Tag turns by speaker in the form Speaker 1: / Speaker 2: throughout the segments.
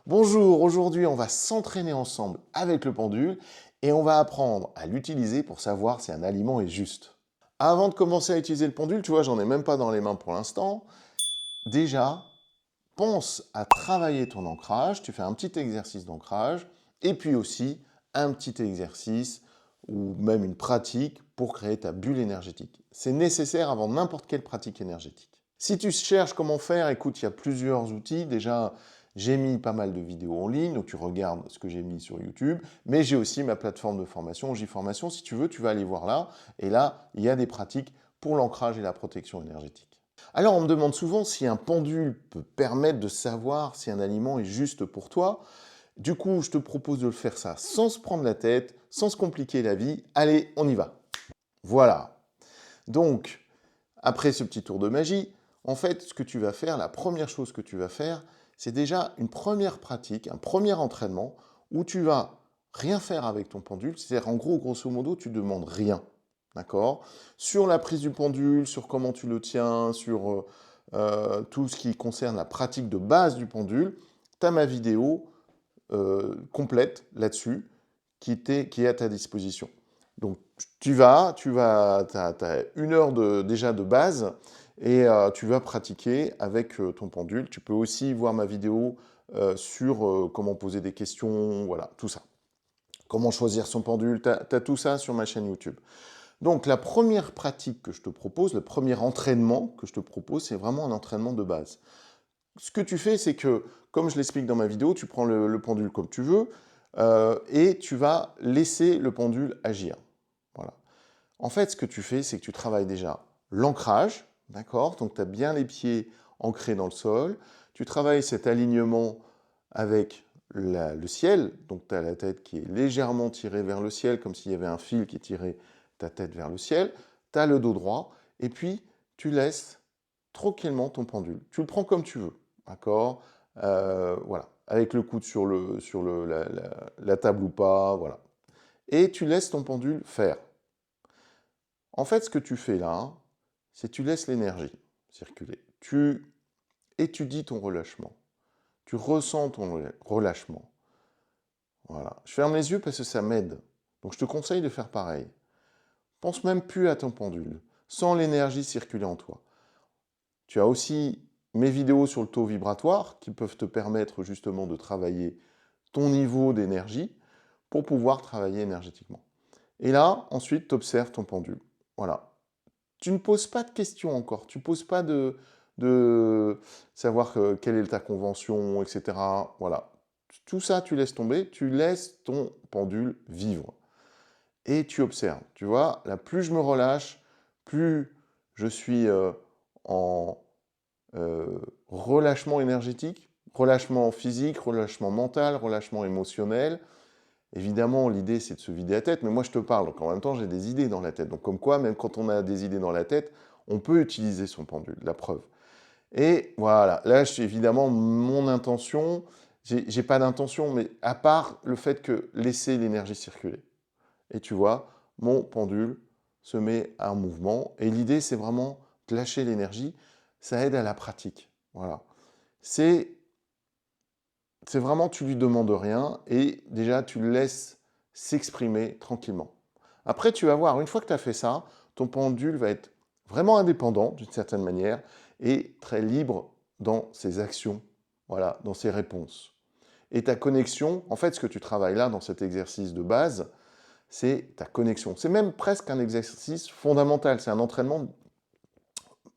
Speaker 1: Bonjour, aujourd'hui on va s'entraîner ensemble avec le pendule et on va apprendre à l'utiliser pour savoir si un aliment est juste. Avant de commencer à utiliser le pendule, tu vois, j'en ai même pas dans les mains pour l'instant. Déjà, pense à travailler ton ancrage, tu fais un petit exercice d'ancrage et puis aussi un petit exercice ou même une pratique pour créer ta bulle énergétique. C'est nécessaire avant n'importe quelle pratique énergétique. Si tu cherches comment faire, écoute, il y a plusieurs outils. Déjà, j'ai mis pas mal de vidéos en ligne, donc tu regardes ce que j'ai mis sur YouTube, mais j'ai aussi ma plateforme de formation, J-Formation. Si tu veux, tu vas aller voir là. Et là, il y a des pratiques pour l'ancrage et la protection énergétique. Alors, on me demande souvent si un pendule peut permettre de savoir si un aliment est juste pour toi. Du coup, je te propose de le faire ça sans se prendre la tête, sans se compliquer la vie. Allez, on y va. Voilà. Donc, après ce petit tour de magie, en fait, ce que tu vas faire, la première chose que tu vas faire, c'est déjà une première pratique, un premier entraînement où tu vas rien faire avec ton pendule. C'est-à-dire, en gros, grosso modo, tu ne demandes rien. D'accord? Sur la prise du pendule, sur comment tu le tiens, sur tout ce qui concerne la pratique de base du pendule, tu as ma vidéo complète là-dessus qui est à ta disposition. Donc tu as 1 heure déjà de base et tu vas pratiquer avec ton pendule. Tu peux aussi voir ma vidéo sur comment poser des questions, voilà, tout ça. Comment choisir son pendule, tu as tout ça sur ma chaîne YouTube. Donc la première pratique que je te propose, le premier entraînement que je te propose, c'est vraiment un entraînement de base. Ce que tu fais, c'est que, comme je l'explique dans ma vidéo, tu prends le pendule comme tu veux et tu vas laisser le pendule agir. Voilà. En fait, ce que tu fais, c'est que tu travailles déjà l'ancrage, d'accord? Donc, tu as bien les pieds ancrés dans le sol. Tu travailles cet alignement avec le ciel. Donc, tu as la tête qui est légèrement tirée vers le ciel, comme s'il y avait un fil qui tirait ta tête vers le ciel. Tu as le dos droit. Et puis, tu laisses tranquillement ton pendule. Tu le prends comme tu veux, d'accord? Voilà. Avec le coude sur la table ou pas, voilà. Et tu laisses ton pendule faire. En fait, ce que tu fais là, c'est que tu laisses l'énergie circuler. Tu étudies ton relâchement. Tu ressens ton relâchement. Voilà. Je ferme les yeux parce que ça m'aide. Donc je te conseille de faire pareil. Pense même plus à ton pendule. Sens l'énergie circuler en toi. Tu as aussi mes vidéos sur le taux vibratoire qui peuvent te permettre justement de travailler ton niveau d'énergie pour pouvoir travailler énergétiquement. Et là, ensuite, tu observes ton pendule. Voilà. Tu ne poses pas de questions encore. Tu ne poses pas de savoir quelle est ta convention, etc. Voilà. Tout ça, tu laisses tomber. Tu laisses ton pendule vivre. Et tu observes. Tu vois, là, plus je me relâche, plus je suis en relâchement énergétique, relâchement physique, relâchement mental, relâchement émotionnel. Évidemment, l'idée, c'est de se vider la tête, mais moi, je te parle, donc en même temps, j'ai des idées dans la tête. Donc, comme quoi, même quand on a des idées dans la tête, on peut utiliser son pendule, la preuve. Et voilà, là, évidemment, mon intention, j'ai pas d'intention, mais à part le fait que laisser l'énergie circuler. Et tu vois, mon pendule se met en mouvement, et l'idée, c'est vraiment de lâcher l'énergie. Ça aide à la pratique. Voilà. C'est vraiment, tu lui demandes rien et déjà, tu le laisses s'exprimer tranquillement. Après, tu vas voir, une fois que tu as fait ça, ton pendule va être vraiment indépendant d'une certaine manière et très libre dans ses actions, voilà, dans ses réponses. Et ta connexion, en fait, ce que tu travailles là dans cet exercice de base, c'est ta connexion. C'est même presque un exercice fondamental, c'est un entraînement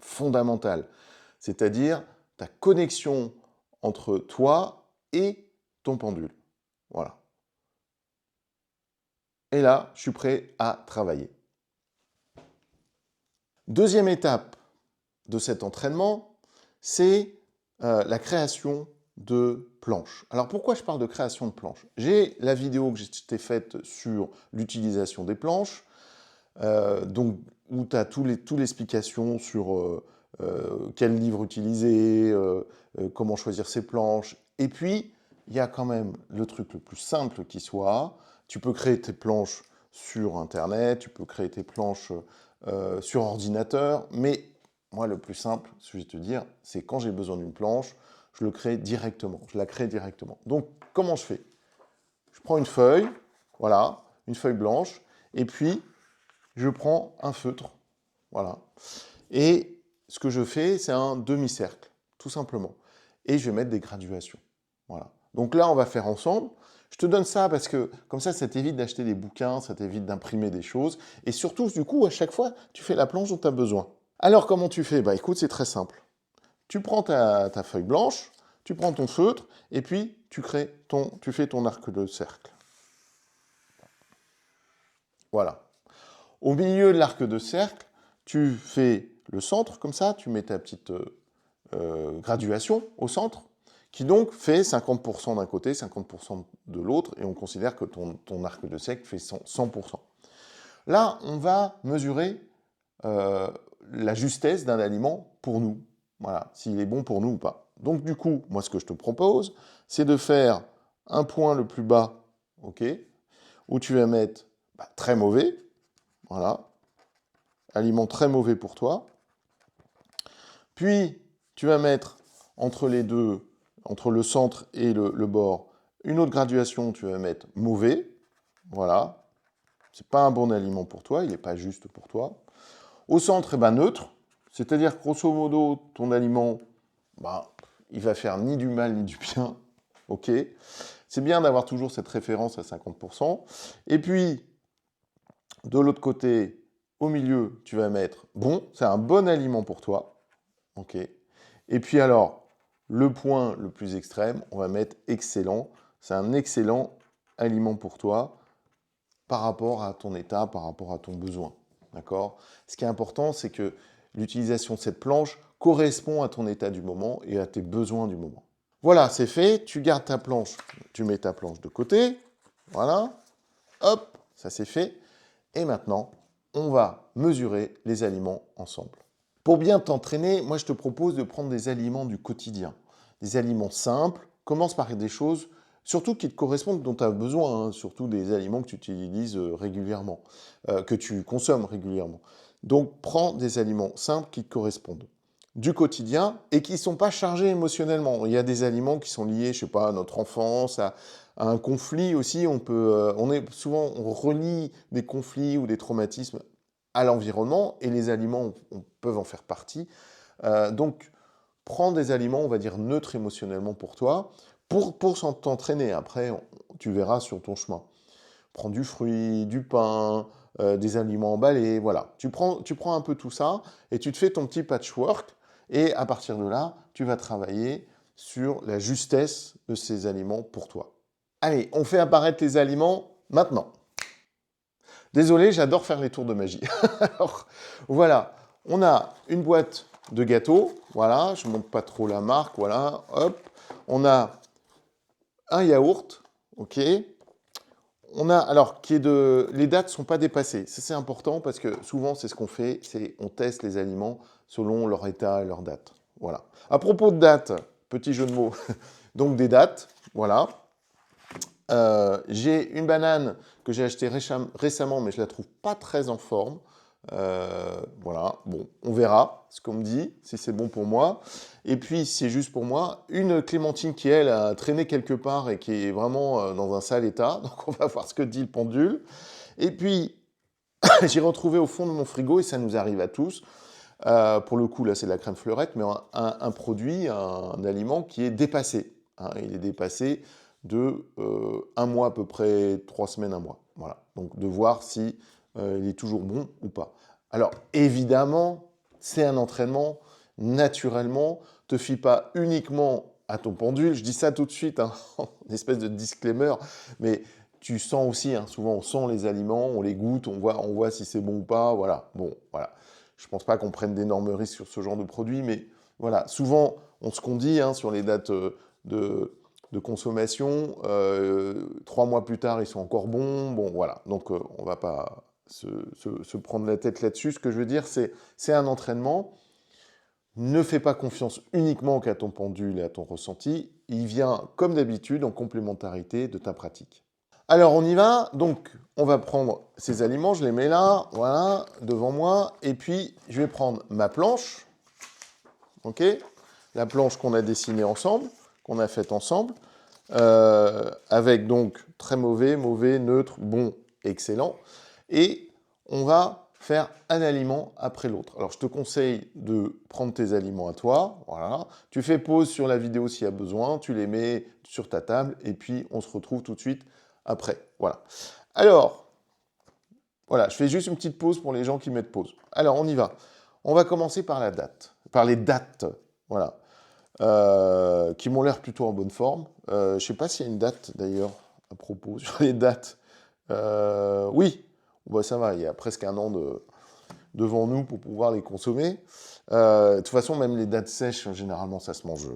Speaker 1: fondamental. C'est-à-dire ta connexion entre toi et ton pendule. Voilà. Et là, je suis prêt à travailler. Deuxième étape de cet entraînement, c'est la création de planches. Alors pourquoi je parle de création de planches? J'ai la vidéo que j'ai faite sur l'utilisation des planches, donc, où tu as toute l'explication sur quel livre utiliser, comment choisir ses planches. Et puis, il y a quand même le truc le plus simple qui soit. Tu peux créer tes planches sur Internet, tu peux créer tes planches sur ordinateur, mais moi, le plus simple, ce que je vais te dire, c'est quand j'ai besoin d'une planche, je le crée directement, je la crée directement. Donc, comment je fais? Je prends une feuille, voilà, une feuille blanche, et puis je prends un feutre, voilà. Et ce que je fais, c'est un demi-cercle, tout simplement. Et je vais mettre des graduations, voilà. Donc là, on va faire ensemble. Je te donne ça parce que, comme ça t'évite d'acheter des bouquins, ça t'évite d'imprimer des choses. Et surtout, du coup, à chaque fois, tu fais la planche dont tu as besoin. Alors, comment tu fais? Bah écoute, c'est très simple. Tu prends ta feuille blanche, tu prends ton feutre, et puis tu fais ton arc de cercle. Voilà. Au milieu de l'arc de cercle, tu fais le centre, comme ça, tu mets ta petite graduation au centre, qui donc fait 50% d'un côté, 50% de l'autre, et on considère que ton arc de cercle fait 100%. Là, on va mesurer la justesse d'un aliment pour nous. Voilà, s'il est bon pour nous ou pas. Donc du coup, moi ce que je te propose, c'est de faire un point le plus bas, ok, où tu vas mettre très mauvais, voilà, aliment très mauvais pour toi. Puis tu vas mettre entre les deux, entre le centre et le bord, une autre graduation, tu vas mettre mauvais, voilà, c'est pas un bon aliment pour toi, il n'est pas juste pour toi. Au centre, neutre, c'est-à-dire que grosso modo, ton aliment, il va faire ni du mal ni du bien. Ok. C'est bien d'avoir toujours cette référence à 50%. Et puis, de l'autre côté, au milieu, tu vas mettre bon, c'est un bon aliment pour toi. Ok. Et puis alors, le point le plus extrême, on va mettre excellent. C'est un excellent aliment pour toi par rapport à ton état, par rapport à ton besoin. D'accord? Ce qui est important, c'est que l'utilisation de cette planche correspond à ton état du moment et à tes besoins du moment. Voilà, c'est fait. Tu gardes ta planche, tu mets ta planche de côté. Voilà. Hop, ça c'est fait. Et maintenant, on va mesurer les aliments ensemble. Pour bien t'entraîner, moi je te propose de prendre des aliments du quotidien. Des aliments simples. Commence par des choses surtout qui te correspondent, dont tu as besoin, hein, surtout des aliments que tu utilises régulièrement, que tu consommes régulièrement. Donc, prends des aliments simples qui te correspondent, du quotidien, et qui ne sont pas chargés émotionnellement. Il y a des aliments qui sont liés, je sais pas, à notre enfance, à un conflit aussi. On relie des conflits ou des traumatismes à l'environnement, et les aliments peuvent en faire partie. Donc, prends des aliments, on va dire, neutres émotionnellement pour toi, pour t'entraîner. Après, tu verras sur ton chemin. Prends du fruit, du pain, des aliments emballés, voilà. Tu prends un peu tout ça et tu te fais ton petit patchwork. Et à partir de là, tu vas travailler sur la justesse de ces aliments pour toi. Allez, on fait apparaître les aliments maintenant. Désolé, j'adore faire les tours de magie. Alors, voilà, on a une boîte de gâteaux, voilà, je ne montre pas trop la marque, voilà, hop. On a un yaourt, ok. On a, alors, les dates ne sont pas dépassées. Ça, c'est important parce que souvent, c'est ce qu'on fait, c'est on teste les aliments selon leur état et leur date. Voilà. À propos de dates, petit jeu de mots, donc des dates, voilà. J'ai une banane que j'ai achetée récemment, mais je la trouve pas très en forme. Voilà, bon, on verra ce qu'on me dit, si c'est bon pour moi. Et puis, si c'est juste pour moi, une clémentine qui, elle, a traîné quelque part et qui est vraiment dans un sale état. Donc, on va voir ce que dit le pendule. Et puis, j'ai retrouvé au fond de mon frigo, et ça nous arrive à tous, pour le coup, là, c'est de la crème fleurette, mais un produit, un aliment qui est dépassé. Hein, il est dépassé de un mois à peu près, 3 semaines, un mois. Voilà. Donc, de voir si il est toujours bon ou pas. Alors, évidemment, c'est un entraînement. Naturellement, te fie pas uniquement à ton pendule. Je dis ça tout de suite, hein, une espèce de disclaimer, mais tu sens aussi, hein, souvent on sent les aliments, on les goûte, on voit si c'est bon ou pas. Voilà. Bon, voilà. Je ne pense pas qu'on prenne d'énormes risques sur ce genre de produit, mais voilà, souvent, ce qu'on dit hein, sur les dates de consommation, 3 mois plus tard, ils sont encore bons. Bon, voilà, donc on ne va pas se prendre la tête là-dessus. Ce que je veux dire, c'est un entraînement. Ne fais pas confiance uniquement qu'à ton pendule et à ton ressenti. Il vient, comme d'habitude, en complémentarité de ta pratique. Alors, on y va. Donc, on va prendre ces aliments, je les mets là, voilà, devant moi. Et puis, je vais prendre ma planche. OK ? la planche qu'on a dessinée ensemble, qu'on a faite ensemble, avec donc très mauvais, mauvais, neutre, bon, excellent. Et on va faire un aliment après l'autre. Alors, je te conseille de prendre tes aliments à toi, voilà. Tu fais pause sur la vidéo s'il y a besoin, tu les mets sur ta table, et puis on se retrouve tout de suite après, voilà. Alors, voilà, je fais juste une petite pause pour les gens qui mettent pause. Alors, on y va. On va commencer par la date, par les dates, voilà, qui m'ont l'air plutôt en bonne forme. Je ne sais pas s'il y a une date, d'ailleurs, à propos, sur les dates. Oui, bon, ça va, il y a presque un an devant nous pour pouvoir les consommer. De toute façon, même les dates sèches, généralement, ça se mange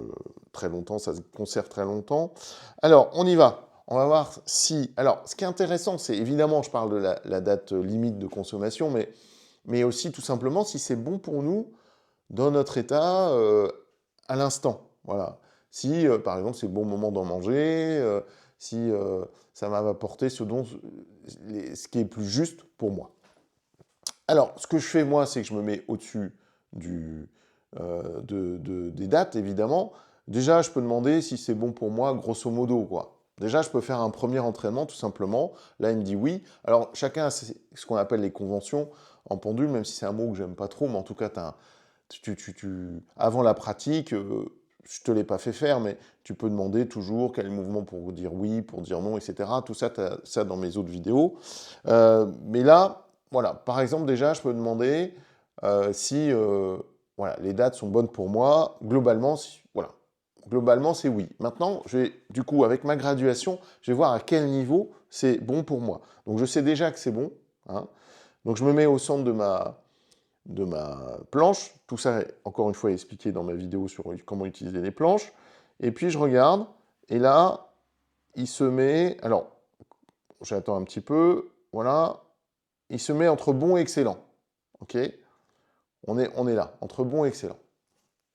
Speaker 1: très longtemps, ça se conserve très longtemps. Alors, on y va. On va voir si... Alors, ce qui est intéressant, c'est évidemment, je parle de la date limite de consommation, mais aussi tout simplement si c'est bon pour nous dans notre état à l'instant. Voilà. Si, par exemple, c'est le bon moment d'en manger, si ça va m'apporter ce qui est plus juste pour moi. Alors, ce que je fais, moi, c'est que je me mets au-dessus des dates, évidemment. Déjà, je peux demander si c'est bon pour moi, grosso modo, quoi. Déjà, je peux faire un premier entraînement, tout simplement. Là, il me dit oui. Alors, chacun a ce qu'on appelle les conventions en pendule, même si c'est un mot que j'aime pas trop, mais en tout cas, avant la pratique, je te l'ai pas fait faire, mais tu peux demander toujours quel mouvement pour dire oui, pour dire non, etc. Tout ça, tu as ça dans mes autres vidéos. Mais là, voilà, par exemple, déjà, je peux demander si voilà, les dates sont bonnes pour moi. Globalement, voilà. Globalement, c'est oui. Maintenant, du coup, avec ma graduation, je vais voir à quel niveau c'est bon pour moi. Donc, je sais déjà que c'est bon, hein. Donc, je me mets au centre de ma planche. Tout ça, encore une fois, expliqué dans ma vidéo sur comment utiliser les planches. Et puis, je regarde. Et là, il se met... Alors, j'attends un petit peu. Voilà. Il se met entre bon et excellent. OK? On est là, entre bon et excellent.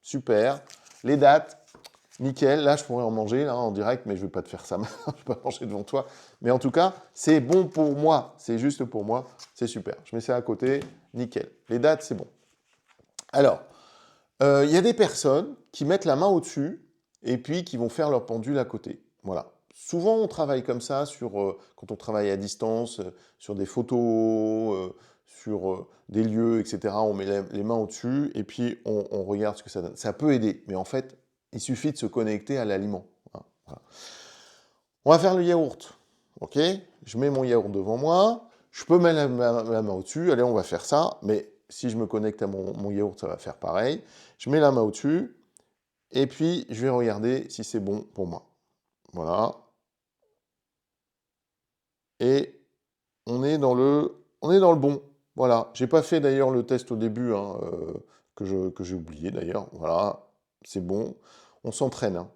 Speaker 1: Super. Les dates, nickel. Là, je pourrais en manger là, en direct, mais je ne vais pas te faire ça maintenant. Je ne vais pas manger devant toi. Mais en tout cas, c'est bon pour moi. C'est juste pour moi. C'est super. Je mets ça à côté. Nickel. Les dates, c'est bon. Alors, il y a des personnes qui mettent la main au-dessus et puis qui vont faire leur pendule à côté. Voilà. Souvent, on travaille comme ça quand on travaille à distance, sur des photos, sur des lieux, etc. On met les mains au-dessus et puis on regarde ce que ça donne. Ça peut aider, mais en fait, il suffit de se connecter à l'aliment, hein. Voilà. On va faire le yaourt. Ok? Je mets mon yaourt devant moi. Je peux mettre la main au-dessus. Allez, on va faire ça. Mais si je me connecte à mon yaourt, ça va faire pareil. Je mets la main au-dessus. Et puis, je vais regarder si c'est bon pour moi. Voilà. Et on est dans le bon. Voilà. J'ai pas fait d'ailleurs le test au début, hein, que j'ai oublié d'ailleurs. Voilà. C'est bon. On s'entraîne, hein.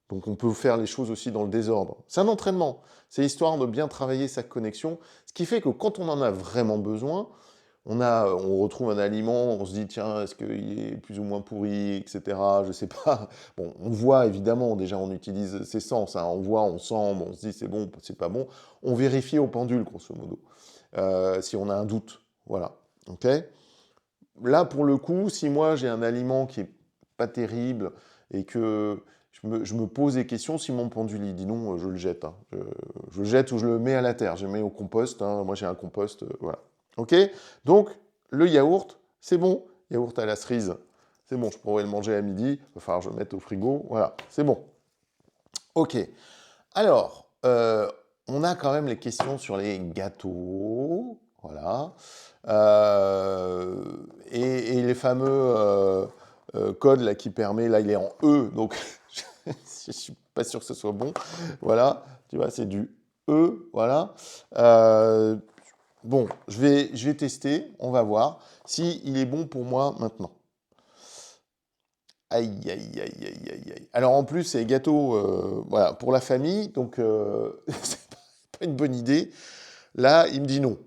Speaker 1: Donc on peut faire les choses aussi dans le désordre. C'est un entraînement. C'est histoire de bien travailler sa connexion. Ce qui fait que quand on en a vraiment besoin, on retrouve un aliment, on se dit, tiens, est-ce qu'il est plus ou moins pourri, etc. Je sais pas. Bon, on voit évidemment, déjà on utilise ses sens, hein. On voit, on sent, on se dit c'est bon, c'est pas bon. On vérifie au pendule, grosso modo, si on a un doute. Voilà. Ok. Là, pour le coup, si moi j'ai un aliment qui est pas terrible et que je me pose des questions, si mon pendule il dit non, je le jette, hein. Je le jette ou je le mets à la terre. Je le mets au compost, hein. Moi j'ai un compost, voilà. Ok? Donc, le yaourt, c'est bon. Yaourt à la cerise, c'est bon, je pourrais le manger à midi. Il va falloir que je le mette au frigo. Voilà, c'est bon. Ok. Alors, on a quand même les questions sur les gâteaux. Voilà. Et les fameux codes là, qui permet, là il est en E, donc je ne suis pas sûr que ce soit bon. Voilà, tu vois, c'est du E, voilà. Bon, je vais tester, on va voir si il est bon pour moi maintenant. Aïe, aïe, aïe, aïe, aïe, aïe. Alors en plus, c'est gâteau voilà, pour la famille, donc c'est pas une bonne idée. Là, il me dit non.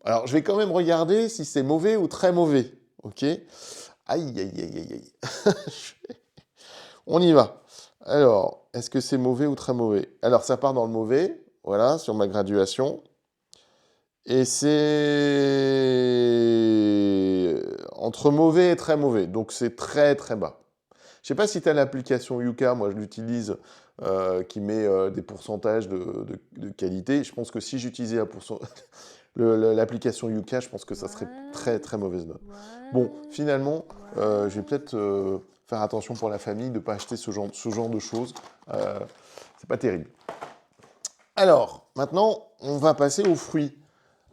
Speaker 1: Alors, je vais quand même regarder si c'est mauvais ou très mauvais. Ok? Aïe, aïe, aïe, aïe, aïe. On y va. Alors, est-ce que c'est mauvais ou très mauvais? Alors, ça part dans le mauvais, voilà, sur ma graduation. Et c'est entre mauvais et très mauvais. Donc, c'est très, très bas. Je sais pas si tu as l'application Yuka, moi je l'utilise, qui met des pourcentages de qualité. Je pense que si j'utilisais l'application Yuka, je pense que ça serait très très mauvaise note. Bon, finalement, je vais peut-être faire attention pour la famille de ne pas acheter ce genre de choses. C'est pas terrible. Alors, maintenant, on va passer aux fruits.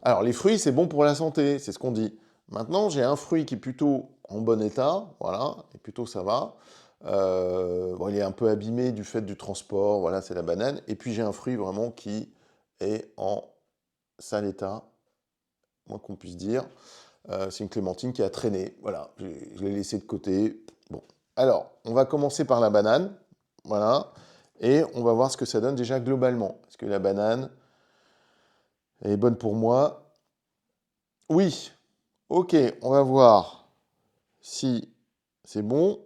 Speaker 1: Alors, les fruits, c'est bon pour la santé, c'est ce qu'on dit. Maintenant, j'ai un fruit qui est plutôt en bon état, voilà, et plutôt ça va. Bon, il est un peu abîmé du fait du transport, voilà, c'est la banane. Et puis j'ai un fruit vraiment qui est en sale état, moins qu'on puisse dire. C'est une clémentine qui a traîné, voilà, je l'ai laissé de côté. Bon, alors, on va commencer par la banane, voilà, et on va voir ce que ça donne déjà globalement. Est-ce que la banane est bonne pour moi? Oui, ok, on va voir si c'est bon.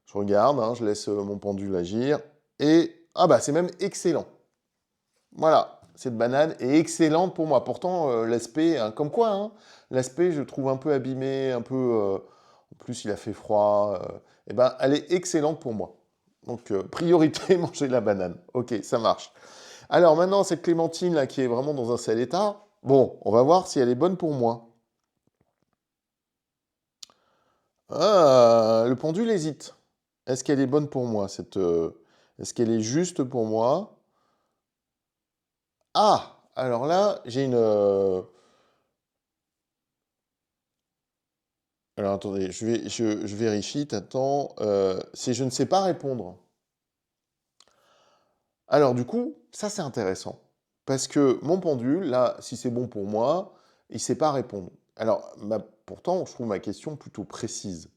Speaker 1: Je regarde, hein, je laisse mon pendule agir. Et, ah bah c'est même excellent. Voilà, cette banane est excellente pour moi. Pourtant, l'aspect, hein, comme quoi, hein, l'aspect, je trouve un peu abîmé, un peu... en plus, il a fait froid. Eh ben, elle est excellente pour moi. Donc, priorité, manger la banane. Ok, ça marche. Alors maintenant, cette clémentine là qui est vraiment dans un sale état, bon, on va voir si elle est bonne pour moi. Ah, le pendule hésite. Est-ce qu'elle est bonne pour moi est-ce qu'elle est juste pour moi? Ah, alors là, j'ai une. Alors attendez, je vérifie, t'attends. C'est je ne sais pas répondre. Alors du coup, ça c'est intéressant. Parce que mon pendule, là, si c'est bon pour moi, il ne sait pas répondre. Alors, pourtant, je trouve ma question plutôt précise.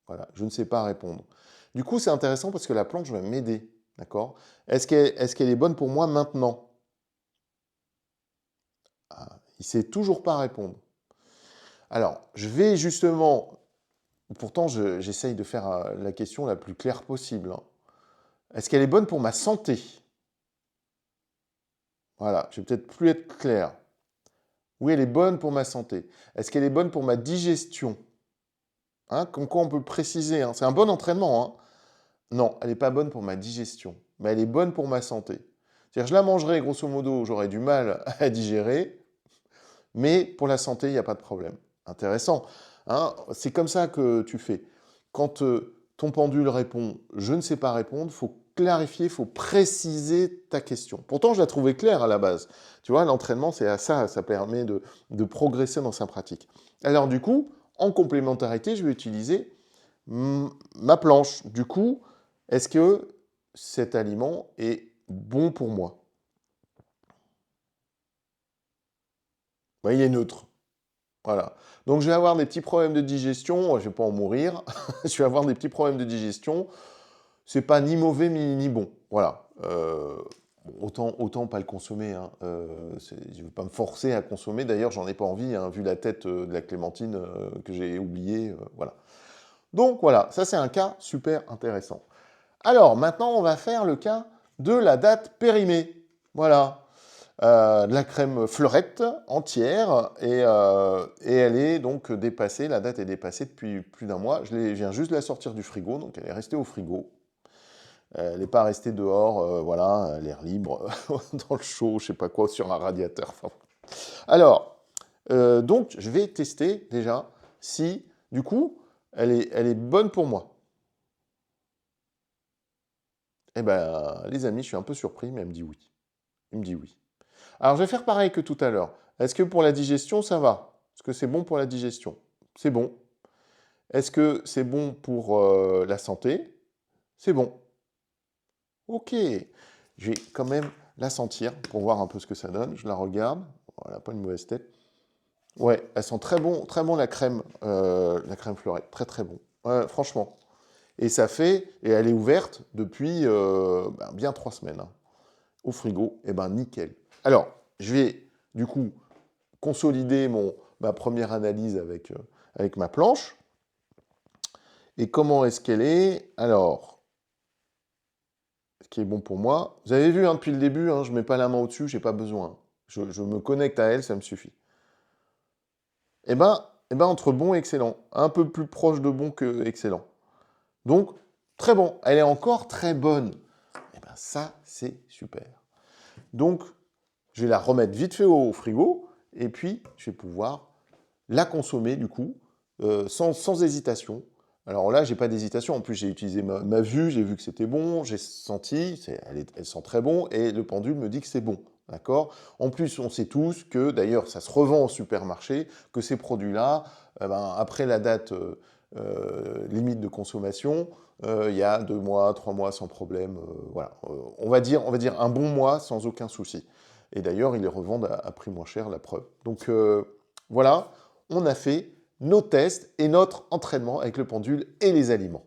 Speaker 1: Voilà, je ne sais pas répondre. Du coup, c'est intéressant parce que la planche va m'aider. D'accord? Est-ce qu'elle est bonne pour moi maintenant? Ah, il ne sait toujours pas répondre. Alors, je vais justement... Pourtant, j'essaye de faire la question la plus claire possible, hein. Est-ce qu'elle est bonne pour ma santé? Voilà, je vais peut-être plus être clair. Oui, elle est bonne pour ma santé. Est-ce qu'elle est bonne pour ma digestion? Hein, comme quoi on peut préciser, hein. C'est un bon entraînement, hein. Non, elle n'est pas bonne pour ma digestion, mais elle est bonne pour ma santé. C'est-à-dire, je la mangerai, grosso modo, j'aurai du mal à digérer, mais pour la santé, il n'y a pas de problème. Intéressant, hein. C'est comme ça que tu fais. Quand ton pendule répond « je ne sais pas répondre », il faut clarifier, il faut préciser ta question. Pourtant, je la trouvais claire à la base. Tu vois, l'entraînement, c'est à ça, ça permet de progresser dans sa pratique. Alors du coup, en complémentarité, je vais utiliser ma planche. Du coup, est-ce que cet aliment est bon pour moi? Ouais, il est neutre. Voilà. Donc je vais avoir des petits problèmes de digestion, je ne vais pas en mourir, je vais avoir des petits problèmes de digestion, c'est pas ni mauvais ni bon. Voilà. Autant pas le consommer, hein. Je ne veux pas me forcer à consommer, d'ailleurs j'en ai pas envie, hein, vu la tête de la clémentine que j'ai oubliée. Voilà. Donc voilà, ça c'est un cas super intéressant. Alors maintenant on va faire le cas de la date périmée. Voilà. De la crème fleurette entière et elle est donc dépassée, la date est dépassée depuis plus d'un mois. Je viens juste de la sortir du frigo, donc elle est restée au frigo. Elle n'est pas restée dehors, voilà, à l'air libre, dans le chaud, je sais pas quoi, sur un radiateur. Enfin, alors, donc je vais tester déjà si, du coup, elle est bonne pour moi. Eh ben, les amis, je suis un peu surpris, mais elle me dit oui. Il me dit oui. Alors, je vais faire pareil que tout à l'heure. Est-ce que pour la digestion, ça va? Est-ce que c'est bon pour la digestion? C'est bon. Est-ce que c'est bon pour la santé? C'est bon. Ok. Je vais quand même la sentir pour voir un peu ce que ça donne. Je la regarde. Voilà, pas une mauvaise tête. Ouais, elle sent très bon la crème fleurette. Très très bon. Ouais, franchement. Et elle est ouverte depuis bien 3 semaines, hein. Au frigo, et ben nickel. Alors, je vais du coup consolider ma première analyse avec ma planche. Et comment est-ce qu'elle est? Alors, ce qui est bon pour moi. Vous avez vu, hein, depuis le début, hein, je ne mets pas la main au-dessus, je n'ai pas besoin. Je me connecte à elle, ça me suffit. Eh ben, Eh ben, entre bon et excellent. Un peu plus proche de bon que excellent. Donc, très bon. Elle est encore très bonne. Eh ben, ça, c'est super. Donc, je vais la remettre vite fait au frigo, et puis je vais pouvoir la consommer, du coup, sans hésitation. Alors là, j'ai pas d'hésitation. En plus, j'ai utilisé ma vue, j'ai vu que c'était bon, j'ai senti, elle sent très bon, et le pendule me dit que c'est bon. D'accord. En plus, on sait tous que, d'ailleurs, ça se revend au supermarché, que ces produits-là, après la date limite de consommation, il y a 2 mois, 3 mois sans problème. Voilà. On va dire un bon mois sans aucun souci. Et d'ailleurs, ils les revendent à prix moins cher, la preuve. Donc voilà, on a fait nos tests et notre entraînement avec le pendule et les aliments.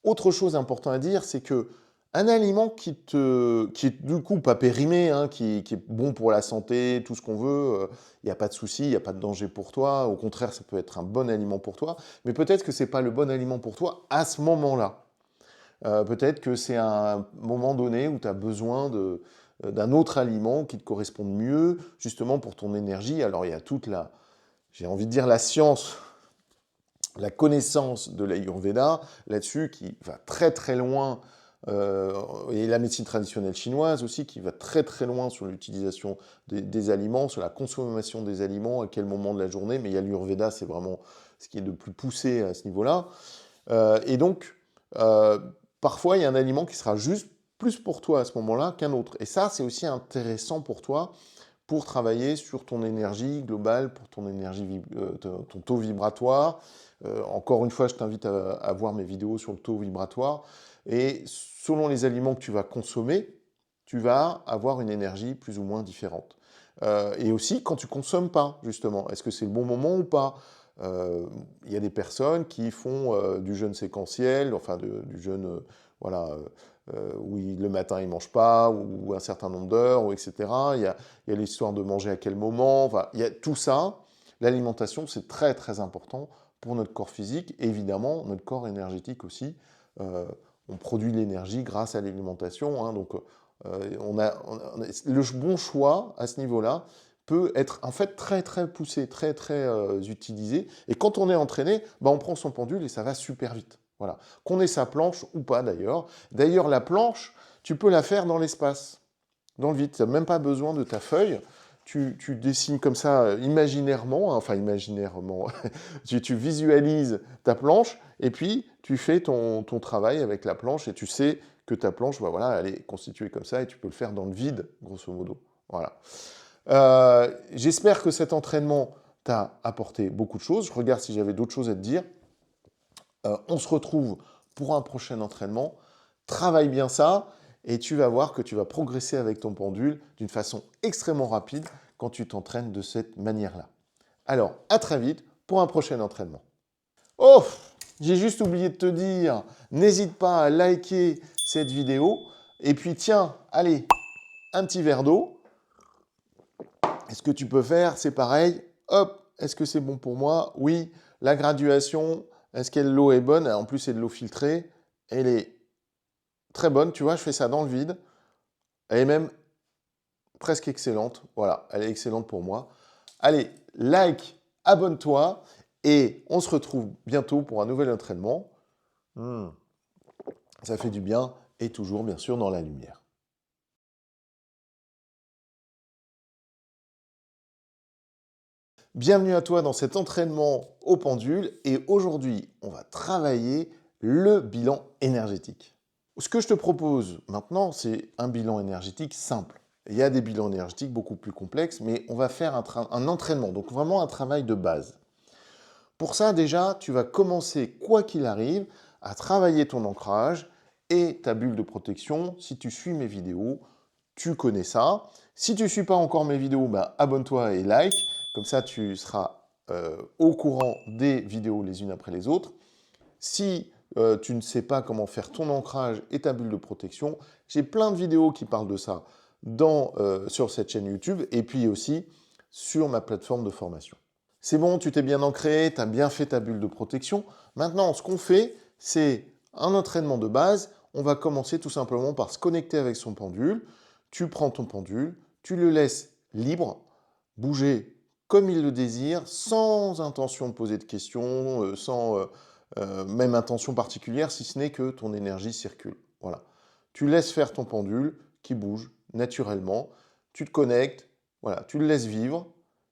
Speaker 1: Autre chose importante à dire, c'est que un aliment qui est du coup pas périmé, hein, qui est bon pour la santé, tout ce qu'on veut, il n'y a pas de souci, il n'y a pas de danger pour toi. Au contraire, ça peut être un bon aliment pour toi. Mais peut-être que ce n'est pas le bon aliment pour toi à ce moment-là. Peut-être que c'est un moment donné où tu as besoin d'un autre aliment qui te corresponde mieux, justement pour ton énergie. Alors il y a toute j'ai envie de dire la science, la connaissance de l'Ayurveda là-dessus qui va très très loin, et la médecine traditionnelle chinoise aussi qui va très très loin sur l'utilisation des aliments, sur la consommation des aliments, à quel moment de la journée, mais il y a l'Ayurveda, c'est vraiment ce qui est de plus poussé à ce niveau-là. Et donc, parfois, il y a un aliment qui sera juste plus pour toi à ce moment-là qu'un autre. Et ça, c'est aussi intéressant pour toi pour travailler sur ton énergie globale, pour ton énergie, ton taux vibratoire. Encore une fois, je t'invite à voir mes vidéos sur le taux vibratoire. Et selon les aliments que tu vas consommer, tu vas avoir une énergie plus ou moins différente. Et aussi, quand tu consommes pas, justement, est-ce que c'est le bon moment ou pas? Il y a des personnes qui font du jeûne séquentiel, enfin du jeûne, voilà, où le matin ils ne mangent pas, ou un certain nombre d'heures, etc. Il y a l'histoire de manger à quel moment, enfin, il y a tout ça. L'alimentation, c'est très très important pour notre corps physique, et évidemment notre corps énergétique aussi. On produit de l'énergie grâce à l'alimentation, hein, donc le bon choix à ce niveau-là peut être en fait très très poussé, très très utilisé. Et quand on est entraîné, on prend son pendule et ça va super vite. Voilà. Qu'on ait sa planche ou pas d'ailleurs. D'ailleurs, la planche, tu peux la faire dans l'espace, dans le vide. Tu n'as même pas besoin de ta feuille. Tu dessines comme ça imaginairement, hein, enfin imaginairement, tu visualises ta planche et puis tu fais ton travail avec la planche et tu sais que ta planche, voilà, elle est constituée comme ça et tu peux le faire dans le vide, grosso modo. Voilà. J'espère que cet entraînement t'a apporté beaucoup de choses. Je regarde si j'avais d'autres choses à te dire. On se retrouve pour un prochain entraînement. Travaille bien ça et tu vas voir que tu vas progresser avec ton pendule d'une façon extrêmement rapide quand tu t'entraînes de cette manière-là. Alors, à très vite pour un prochain entraînement. Oh, j'ai juste oublié de te dire, n'hésite pas à liker cette vidéo. Et puis tiens, allez, un petit verre d'eau. Et ce que tu peux faire, c'est pareil. Hop, est-ce que c'est bon pour moi? Oui. La graduation, est-ce que l'eau est bonne? En plus, c'est de l'eau filtrée. Elle est très bonne. Tu vois, je fais ça dans le vide. Elle est même presque excellente. Voilà, elle est excellente pour moi. Allez, like, abonne-toi. Et on se retrouve bientôt pour un nouvel entraînement. Ça fait du bien. Et toujours, bien sûr, dans la lumière. Bienvenue à toi dans cet entraînement au pendule et aujourd'hui, on va travailler le bilan énergétique. Ce que je te propose maintenant, c'est un bilan énergétique simple. Il y a des bilans énergétiques beaucoup plus complexes, mais on va faire un entraînement, donc vraiment un travail de base. Pour ça, déjà, tu vas commencer, quoi qu'il arrive, à travailler ton ancrage et ta bulle de protection. Si tu suis mes vidéos, tu connais ça. Si tu ne suis pas encore mes vidéos, abonne-toi et like. Comme ça, tu seras au courant des vidéos les unes après les autres. Si tu ne sais pas comment faire ton ancrage et ta bulle de protection, j'ai plein de vidéos qui parlent de ça sur cette chaîne YouTube et puis aussi sur ma plateforme de formation. C'est bon, tu t'es bien ancré, tu as bien fait ta bulle de protection. Maintenant, ce qu'on fait, c'est un entraînement de base. On va commencer tout simplement par se connecter avec son pendule. Tu prends ton pendule, tu le laisses libre, bouger comme il le désire, sans intention de poser de questions, sans même intention particulière, si ce n'est que ton énergie circule. Voilà. Tu laisses faire ton pendule qui bouge naturellement, tu te connectes, voilà, tu le laisses vivre,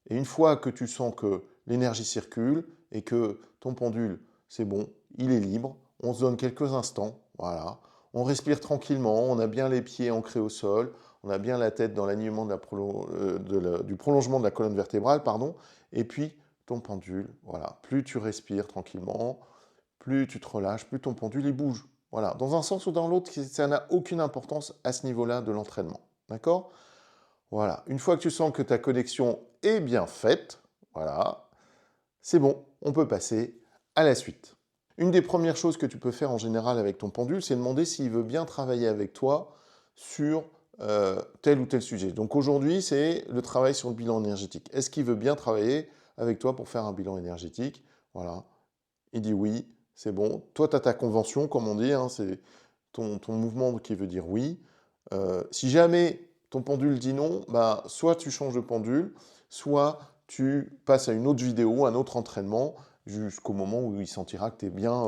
Speaker 1: et une fois que tu sens que l'énergie circule et que ton pendule, c'est bon, il est libre, on se donne quelques instants, voilà, on respire tranquillement, on a bien les pieds ancrés au sol, on a bien la tête dans l'alignement du prolongement de la colonne vertébrale, pardon, et puis ton pendule, voilà, plus tu respires tranquillement, plus tu te relâches, plus ton pendule il bouge. Voilà, dans un sens ou dans l'autre, ça n'a aucune importance à ce niveau-là de l'entraînement. D'accord? Voilà, une fois que tu sens que ta connexion est bien faite, voilà, c'est bon, on peut passer à la suite. Une des premières choses que tu peux faire en général avec ton pendule, c'est demander s'il veut bien travailler avec toi sur tel ou tel sujet. Donc aujourd'hui, c'est le travail sur le bilan énergétique. Est-ce qu'il veut bien travailler avec toi pour faire un bilan énergétique? Voilà, il dit oui, c'est bon. Toi, tu as ta convention, comme on dit, hein, c'est ton mouvement qui veut dire oui. Si jamais ton pendule dit non, bah, soit tu changes de pendule, soit tu passes à une autre vidéo, un autre entraînement, jusqu'au moment où il sentira que tu es bien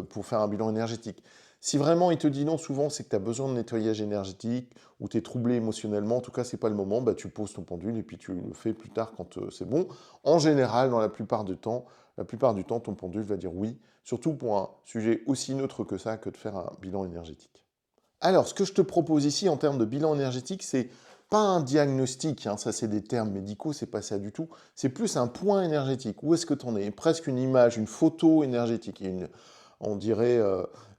Speaker 1: pour faire un bilan énergétique. Si vraiment il te dit non, souvent c'est que tu as besoin de nettoyage énergétique ou tu es troublé émotionnellement, en tout cas c'est pas le moment, bah, tu poses ton pendule et puis tu le fais plus tard quand c'est bon. En général, dans la plupart du temps, ton pendule va dire oui, surtout pour un sujet aussi neutre que ça, que de faire un bilan énergétique. Alors, ce que je te propose ici en termes de bilan énergétique, c'est pas un diagnostic, hein, ça c'est des termes médicaux, c'est pas ça du tout, c'est plus un point énergétique. Où est-ce que tu en es? Presque une image, une photo énergétique. On dirait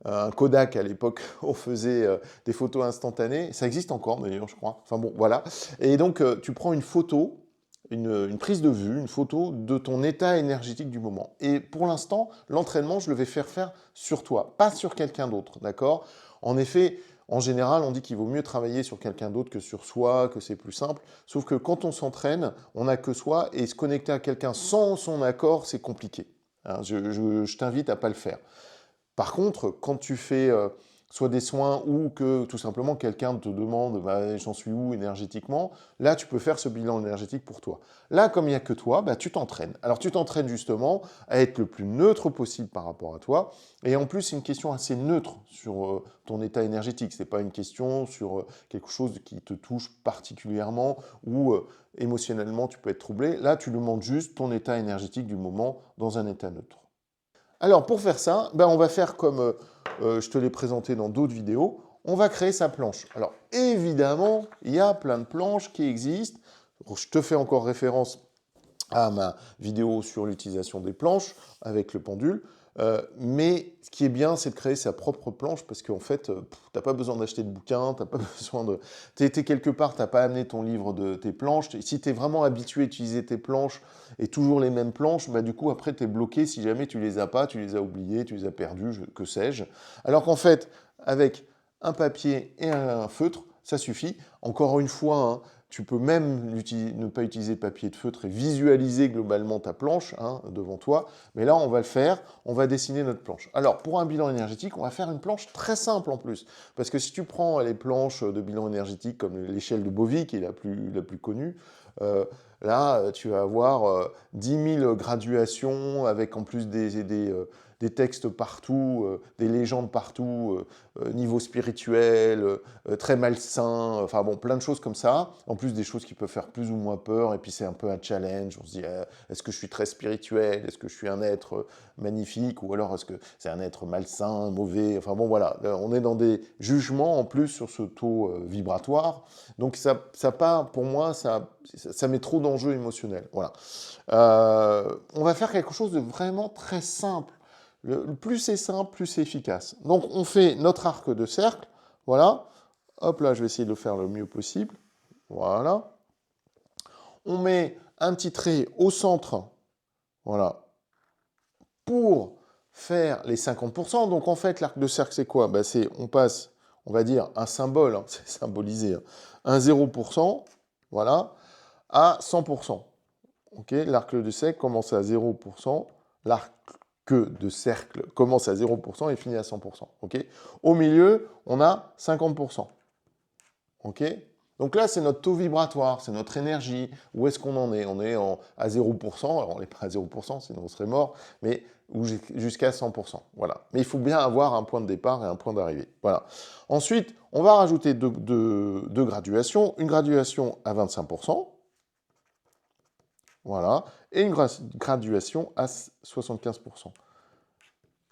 Speaker 1: un Kodak à l'époque, on faisait des photos instantanées, ça existe encore d'ailleurs, je crois. Enfin bon, voilà. Et donc, tu prends une photo, une prise de vue, une photo de ton état énergétique du moment. Et pour l'instant, l'entraînement, je le vais faire sur toi, pas sur quelqu'un d'autre, d'accord? En effet, en général, on dit qu'il vaut mieux travailler sur quelqu'un d'autre que sur soi, que c'est plus simple. Sauf que quand on s'entraîne, on n'a que soi, et se connecter à quelqu'un sans son accord, c'est compliqué. Hein, je t'invite à ne pas le faire. Par contre, quand tu fais soit des soins ou que tout simplement quelqu'un te demande bah, j'en suis où énergétiquement, là tu peux faire ce bilan énergétique pour toi. Là, comme il n'y a que toi, bah, tu t'entraînes. Alors tu t'entraînes justement à être le plus neutre possible par rapport à toi. Et en plus, c'est une question assez neutre sur ton état énergétique. Ce n'est pas une question sur quelque chose qui te touche particulièrement ou émotionnellement tu peux être troublé. Là, tu demandes juste ton état énergétique du moment dans un état neutre. Alors pour faire ça, ben, on va faire comme je te l'ai présenté dans d'autres vidéos, on va créer sa planche. Alors évidemment, il y a plein de planches qui existent. Je te fais encore référence à ma vidéo sur l'utilisation des planches avec le pendule. Mais ce qui est bien, c'est de créer sa propre planche parce qu'en fait, tu n'as pas besoin d'acheter de bouquins, t'as pas besoin de... Tu es quelque part, tu n'as pas amené ton livre de tes planches. Si tu es vraiment habitué à utiliser tes planches et toujours les mêmes planches, bah, du coup, après, tu es bloqué si jamais tu les as pas, tu les as oubliées, tu les as perdues, que sais-je. Alors qu'en fait, avec un papier et un feutre, ça suffit. Encore une fois, hein, tu peux même ne pas utiliser de papier de feutre et visualiser globalement ta planche hein, devant toi. Mais là, on va le faire, on va dessiner notre planche. Alors, pour un bilan énergétique, on va faire une planche très simple en plus. Parce que si tu prends les planches de bilan énergétique comme l'échelle de Bovie, qui est la plus connue, là, tu vas avoir 10 000 graduations avec en plus des textes partout, des légendes partout, niveau spirituel, très malsain, enfin bon, plein de choses comme ça. En plus des choses qui peuvent faire plus ou moins peur, et puis c'est un peu un challenge. On se dit, est-ce que je suis très spirituel? Est-ce que je suis un être magnifique? Ou alors est-ce que c'est un être malsain, mauvais? Enfin bon, voilà, on est dans des jugements en plus sur ce taux vibratoire. Donc ça part, pour moi, ça met trop d'enjeux émotionnels. Voilà. On va faire quelque chose de vraiment très simple. Plus c'est simple, plus c'est efficace. Donc on fait notre arc de cercle, voilà. Hop là, je vais essayer de le faire le mieux possible. Voilà. On met un petit trait au centre, voilà, pour faire les 50%. Donc en fait, l'arc de cercle, c'est quoi? Ben, on passe, on va dire, un symbole, hein, c'est symbolisé, hein, un 0%, voilà, à 100%. Okay, l'arc de cercle commence à 0%, l'arc de cercle commence à 0% et finit à 100%. Okay. Au milieu, on a 50%. Okay. Donc là, c'est notre taux vibratoire, c'est notre énergie. Où est-ce qu'on en est? On est à 0%, alors on n'est pas à 0%, sinon on serait mort, mais jusqu'à 100%. Voilà. Mais il faut bien avoir un point de départ et un point d'arrivée. Voilà. Ensuite, on va rajouter deux graduations. Une graduation à 25%, voilà, et une graduation à 75%.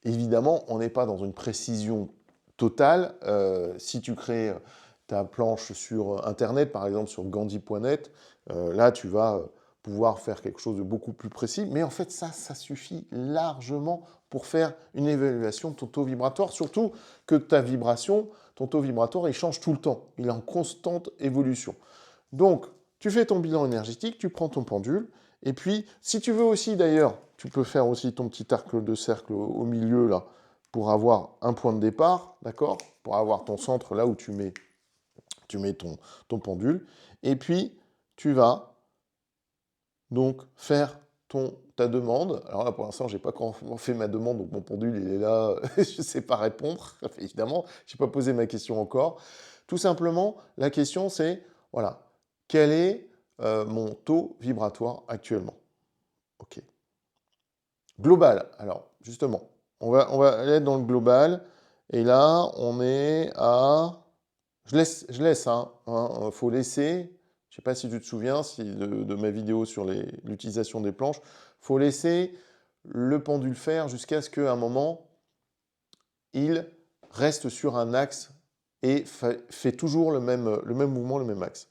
Speaker 1: Évidemment, on n'est pas dans une précision totale. Si tu crées ta planche sur Internet, par exemple sur Gandhi.net, là, tu vas pouvoir faire quelque chose de beaucoup plus précis. Mais en fait, ça suffit largement pour faire une évaluation de ton taux vibratoire, surtout que ta vibration, ton taux vibratoire, il change tout le temps. Il est en constante évolution. Donc, tu fais ton bilan énergétique, tu prends ton pendule, et puis, si tu veux aussi, d'ailleurs, tu peux faire aussi ton petit arc de cercle au milieu, là, pour avoir un point de départ, d'accord? Pour avoir ton centre, là où tu mets ton pendule. Et puis, tu vas donc faire ta demande. Alors là, pour l'instant, je n'ai pas encore fait ma demande, donc mon pendule, il est là, je ne sais pas répondre, évidemment. Je n'ai pas posé ma question encore. Tout simplement, la question, c'est, voilà, quel est mon taux vibratoire actuellement? OK. Global, alors, justement, on va aller dans le global, et là, on est à... Je laisse, hein, faut laisser, je ne sais pas si tu te souviens de ma vidéo sur l'utilisation des planches, faut laisser le pendule faire jusqu'à ce qu'à un moment, il reste sur un axe et fait toujours le même mouvement, le même axe.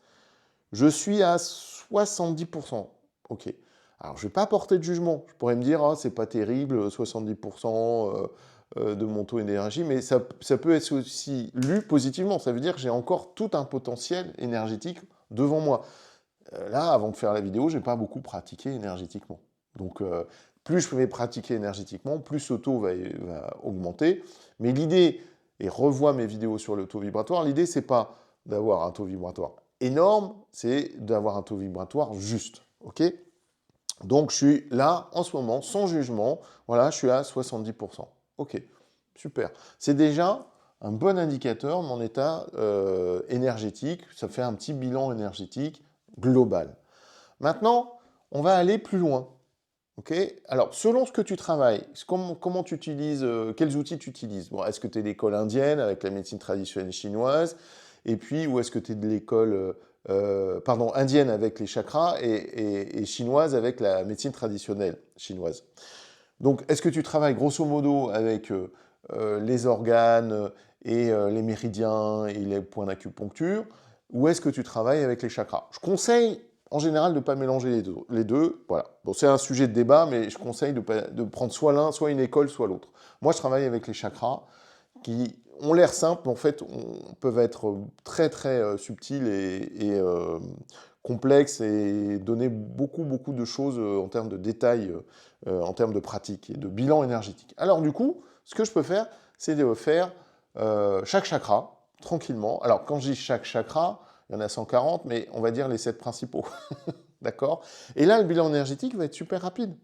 Speaker 1: Je suis à 70%. OK. Alors, je ne vais pas porter de jugement. Je pourrais me dire, ah, c'est pas terrible, 70% de mon taux d'énergie, mais ça peut être aussi lu positivement. Ça veut dire que j'ai encore tout un potentiel énergétique devant moi. Là, avant de faire la vidéo, je n'ai pas beaucoup pratiqué énergétiquement. Donc, plus je vais pratiquer énergétiquement, plus ce taux va augmenter. Mais l'idée, et revois mes vidéos sur le taux vibratoire, l'idée, c'est pas d'avoir un taux vibratoire énorme, c'est d'avoir un taux vibratoire juste. OK? Donc, je suis là, en ce moment, sans jugement. Voilà, je suis à 70%. OK, super. C'est déjà un bon indicateur de mon état énergétique. Ça fait un petit bilan énergétique global. Maintenant, on va aller plus loin. Okay. Alors, selon ce que tu travailles, comment tu utilises, quels outils tu utilises? Bon, est-ce que tu es d'école indienne avec la médecine traditionnelle chinoise? Et puis, ou est-ce que tu es de l'école indienne avec les chakras et chinoise avec la médecine traditionnelle chinoise? Donc, est-ce que tu travailles grosso modo avec les organes et les méridiens et les points d'acupuncture? Ou est-ce que tu travailles avec les chakras? Je conseille en général de ne pas mélanger les deux. Voilà. Bon, c'est un sujet de débat, mais je conseille de prendre soit l'un, soit une école, soit l'autre. Moi, je travaille avec les chakras qui ont l'air simples, mais en fait, peuvent être très, très subtils et complexes et donner beaucoup, beaucoup de choses en termes de détails, en termes de pratique et de bilan énergétique. Alors, du coup, ce que je peux faire, c'est de faire chaque chakra, tranquillement. Alors, quand je dis chaque chakra, il y en a 140, mais on va dire les 7 principaux. D'accord? Et là, le bilan énergétique va être super rapide.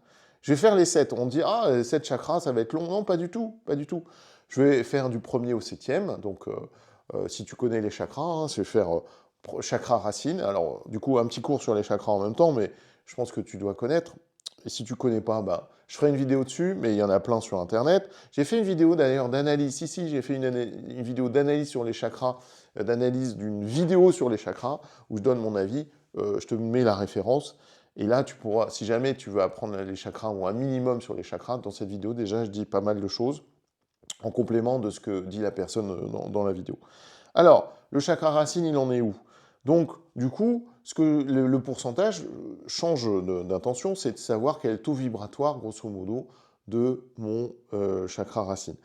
Speaker 1: Je vais faire les 7. On dit, ah, 7 chakras, ça va être long. Non, pas du tout, pas du tout. Je vais faire du premier au 7e. Donc, si tu connais les chakras, hein, je vais faire chakra racine. Alors, du coup, un petit cours sur les chakras en même temps, mais je pense que tu dois connaître. Et si tu ne connais pas, bah, je ferai une vidéo dessus, mais il y en a plein sur Internet. J'ai fait une vidéo d'ailleurs d'analyse. Si, j'ai fait une vidéo d'analyse sur les chakras, d'analyse d'une vidéo sur les chakras, où je donne mon avis. Je te mets la référence. Et là, tu pourras, si jamais tu veux apprendre les chakras ou un minimum sur les chakras, dans cette vidéo, déjà, je dis pas mal de choses en complément de ce que dit la personne dans la vidéo. Alors, le chakra racine, il en est où? Donc, du coup, le pourcentage change d'intention, c'est de savoir quel est le taux vibratoire, grosso modo, de mon chakra racine.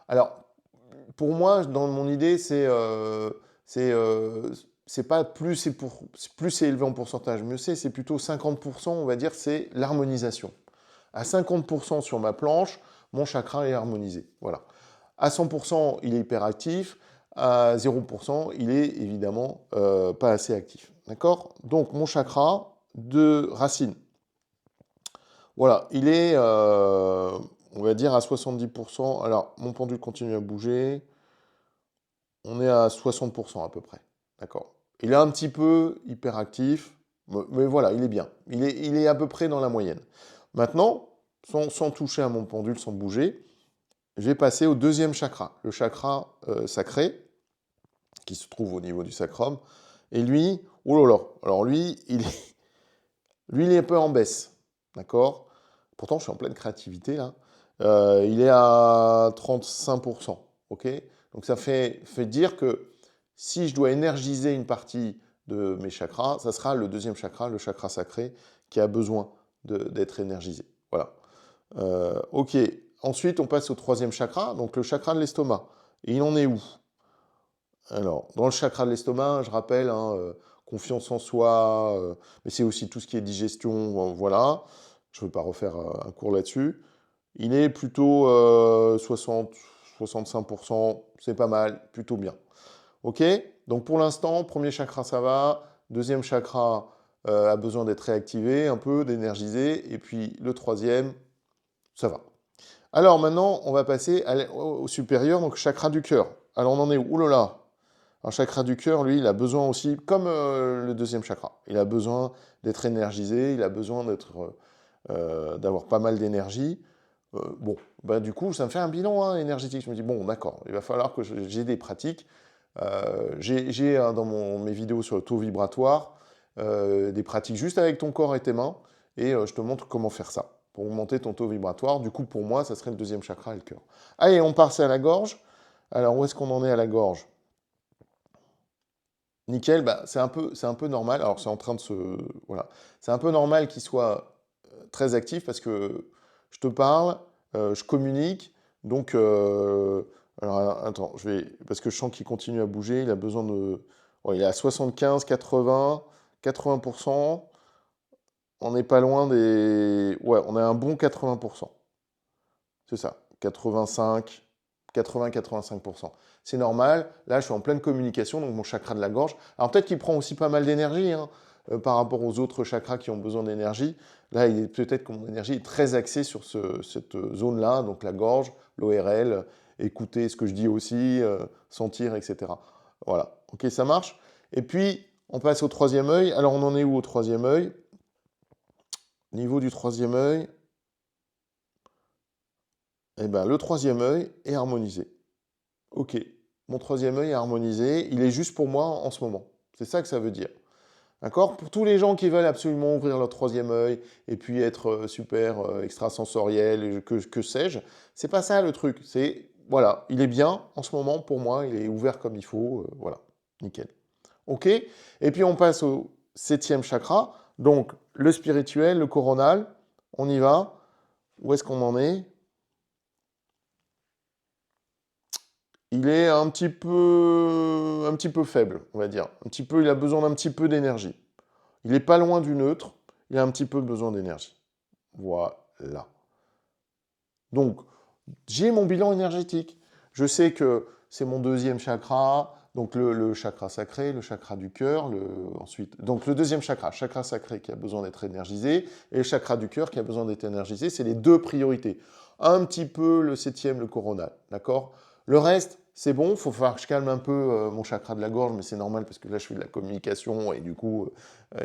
Speaker 1: Alors, pour moi, dans mon idée, c'est pas plus c'est élevé en pourcentage, mieux c'est plutôt 50%, on va dire, c'est l'harmonisation. À 50% sur ma planche, mon chakra est harmonisé. Voilà. À 100%, il est hyperactif. À 0%, il est évidemment pas assez actif. D'accord? Donc, mon chakra de racine, voilà, il est, on va dire, à 70%. Alors, mon pendule continue à bouger. On est à 60% à peu près. D'accord? Il est un petit peu hyperactif, mais voilà, il est bien. Il est à peu près dans la moyenne. Maintenant, sans toucher à mon pendule, sans bouger, je vais passer au deuxième chakra, le chakra sacré, qui se trouve au niveau du sacrum. Et lui, oh là là, alors lui, il est un peu en baisse, d'accord? Pourtant, je suis en pleine créativité, là. Il est à 35%, ok? Donc ça fait dire que si je dois énergiser une partie de mes chakras, ça sera le deuxième chakra, le chakra sacré, qui a besoin d'être énergisé. Voilà. Ok. Ensuite, on passe au troisième chakra, donc le chakra de l'estomac. Et il en est où? Alors, dans le chakra de l'estomac, je rappelle, hein, confiance en soi, mais c'est aussi tout ce qui est digestion, voilà. Je ne veux pas refaire un cours là-dessus. Il est plutôt 60-65%, c'est pas mal, plutôt bien. Ok? Donc pour l'instant, premier chakra, ça va. Deuxième chakra a besoin d'être réactivé, un peu, d'énergiser. Et puis le troisième, ça va. Alors maintenant, on va passer au supérieur, donc chakra du cœur. Alors on en est où? Ouh là là! Un chakra du cœur, lui, il a besoin aussi, comme le deuxième chakra, il a besoin d'être énergisé, il a besoin d'avoir pas mal d'énergie. Bon, bah, du coup, ça me fait un bilan hein, énergétique. Je me dis, bon, d'accord, il va falloir que j'ai des pratiques. J'ai dans mes vidéos sur le taux vibratoire des pratiques juste avec ton corps et tes mains, et je te montre comment faire ça pour augmenter ton taux vibratoire. Du coup, pour moi, ça serait le deuxième chakra et le cœur. Allez, on passe à la gorge. Alors, où est-ce qu'on en est à la gorge? Nickel, bah, c'est un peu normal. Alors, c'est en train de se... Voilà. C'est un peu normal qu'il soit très actif parce que je te parle, je communique. Donc, alors, attends, parce que je sens qu'il continue à bouger. Il a besoin de... Bon, il est à 75, 80, 80%. On n'est pas loin des... Ouais, on a un bon 80%. C'est ça, 85, 80-85%. C'est normal, là je suis en pleine communication, donc mon chakra de la gorge. Alors peut-être qu'il prend aussi pas mal d'énergie hein, par rapport aux autres chakras qui ont besoin d'énergie. Là, il est peut-être que mon énergie est très axée sur cette zone-là, donc la gorge, l'ORL, écouter ce que je dis aussi, sentir, etc. Voilà, ok, ça marche. Et puis, on passe au troisième œil. Alors on en est où au troisième œil? Niveau du troisième œil, eh ben, le troisième œil est harmonisé. Ok, mon troisième œil est harmonisé, il est juste pour moi en ce moment. C'est ça que ça veut dire. D'accord? Pour tous les gens qui veulent absolument ouvrir leur troisième œil et puis être super extrasensoriel, et que sais-je, c'est pas ça le truc. C'est, voilà, il est bien en ce moment pour moi, il est ouvert comme il faut, voilà, nickel. Ok? Et puis on passe au septième chakra, donc le spirituel, le coronal, on y va. Où est-ce qu'on en est? Il est un petit peu faible, on va dire. Un petit peu, il a besoin d'un petit peu d'énergie. Il n'est pas loin du neutre, il a un petit peu besoin d'énergie. Voilà. Donc, j'ai mon bilan énergétique. Je sais que c'est mon deuxième chakra, donc le chakra sacré, le chakra du cœur, ensuite. Donc le deuxième chakra sacré qui a besoin d'être énergisé, et le chakra du cœur qui a besoin d'être énergisé, c'est les deux priorités. Un petit peu le septième, le coronal, d'accord? Le reste, c'est bon, il faut falloir que je calme un peu mon chakra de la gorge, mais c'est normal parce que là je fais de la communication et du coup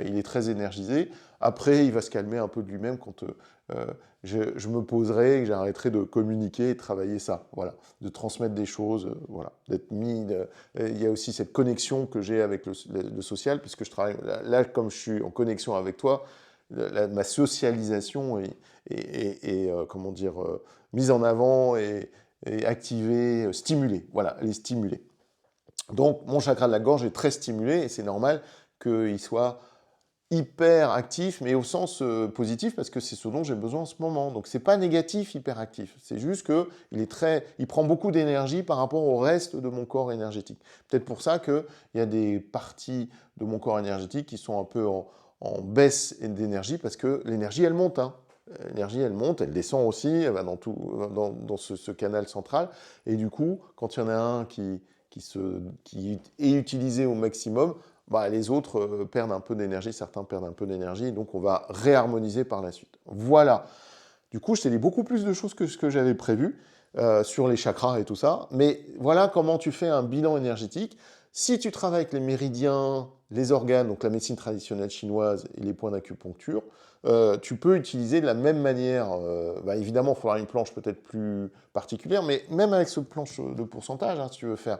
Speaker 1: il est très énergisé. Après, il va se calmer un peu de lui-même quand je me poserai et que j'arrêterai de communiquer et de travailler ça, voilà, de transmettre des choses, voilà, d'être mis. Il y a aussi cette connexion que j'ai avec le social, puisque je travaille là, comme je suis en connexion avec toi, ma socialisation est comment dire, mise en avant et activée, stimulée, voilà, elle est stimulée. Donc mon chakra de la gorge est très stimulé et c'est normal qu'il soit hyper actif, mais au sens positif, parce que c'est ce dont j'ai besoin en ce moment. Donc c'est pas négatif, hyper actif. C'est juste que il prend beaucoup d'énergie par rapport au reste de mon corps énergétique. Peut-être pour ça qu'il y a des parties de mon corps énergétique qui sont un peu en baisse d'énergie, parce que l'énergie, elle monte. Hein. L'énergie, elle monte, elle descend aussi, elle va dans ce canal central. Et du coup, quand il y en a un qui est utilisé au maximum, bah, les autres perdent un peu d'énergie, certains perdent un peu d'énergie, donc on va réharmoniser par la suite. Voilà. Du coup, je t'ai dit beaucoup plus de choses que ce que j'avais prévu sur les chakras et tout ça, mais voilà comment tu fais un bilan énergétique. Si tu travailles avec les méridiens, les organes, donc la médecine traditionnelle chinoise et les points d'acupuncture, tu peux utiliser de la même manière. Évidemment, il faudra une planche peut-être plus particulière, mais même avec ce planche de pourcentage, hein, si tu veux faire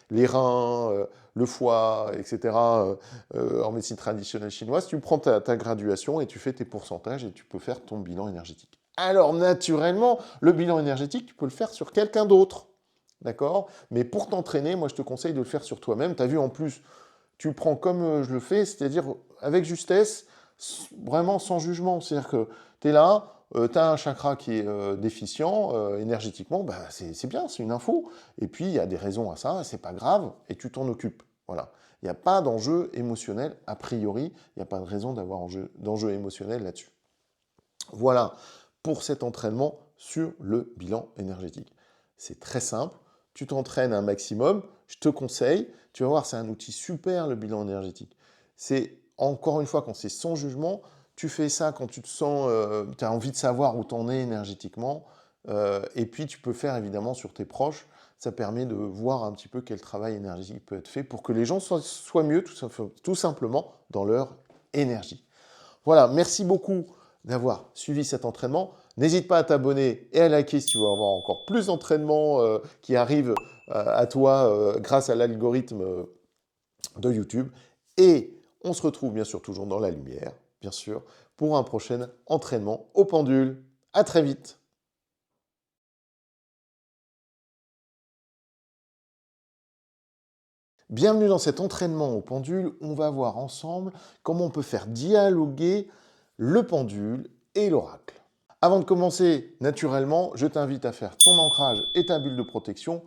Speaker 1: les reins, le foie, etc., en médecine traditionnelle chinoise, tu prends ta graduation et tu fais tes pourcentages et tu peux faire ton bilan énergétique. Alors, naturellement, le bilan énergétique, tu peux le faire sur quelqu'un d'autre. D'accord? Mais pour t'entraîner, moi, je te conseille de le faire sur toi-même. Tu as vu, en plus, tu prends comme je le fais, c'est-à-dire avec justesse, vraiment sans jugement. C'est-à-dire que tu es là, tu as un chakra qui est déficient énergétiquement, bah, c'est bien, c'est une info. Et puis, il y a des raisons à ça, c'est pas grave, et tu t'en occupes. Voilà. Il n'y a pas d'enjeu émotionnel, a priori, il n'y a pas de raison d'avoir d'enjeu émotionnel là-dessus. Voilà pour cet entraînement sur le bilan énergétique. C'est très simple, tu t'entraînes un maximum, je te conseille, tu vas voir, c'est un outil super le bilan énergétique. C'est encore une fois, quand c'est sans jugement, tu fais ça quand tu te sens, tu as envie de savoir où tu en es énergétiquement, et puis tu peux faire évidemment sur tes proches, ça permet de voir un petit peu quel travail énergétique peut être fait pour que les gens soient mieux tout simplement dans leur énergie. Voilà, merci beaucoup d'avoir suivi cet entraînement. N'hésite pas à t'abonner et à liker si tu veux avoir encore plus d'entraînements qui arrivent à toi grâce à l'algorithme de YouTube. Et on se retrouve bien sûr toujours dans la lumière, bien sûr, pour un prochain entraînement au pendule. À très vite. Bienvenue dans cet entraînement au pendule. On va voir ensemble comment on peut faire dialoguer le pendule et l'oracle. Avant de commencer, naturellement, je t'invite à faire ton ancrage et ta bulle de protection.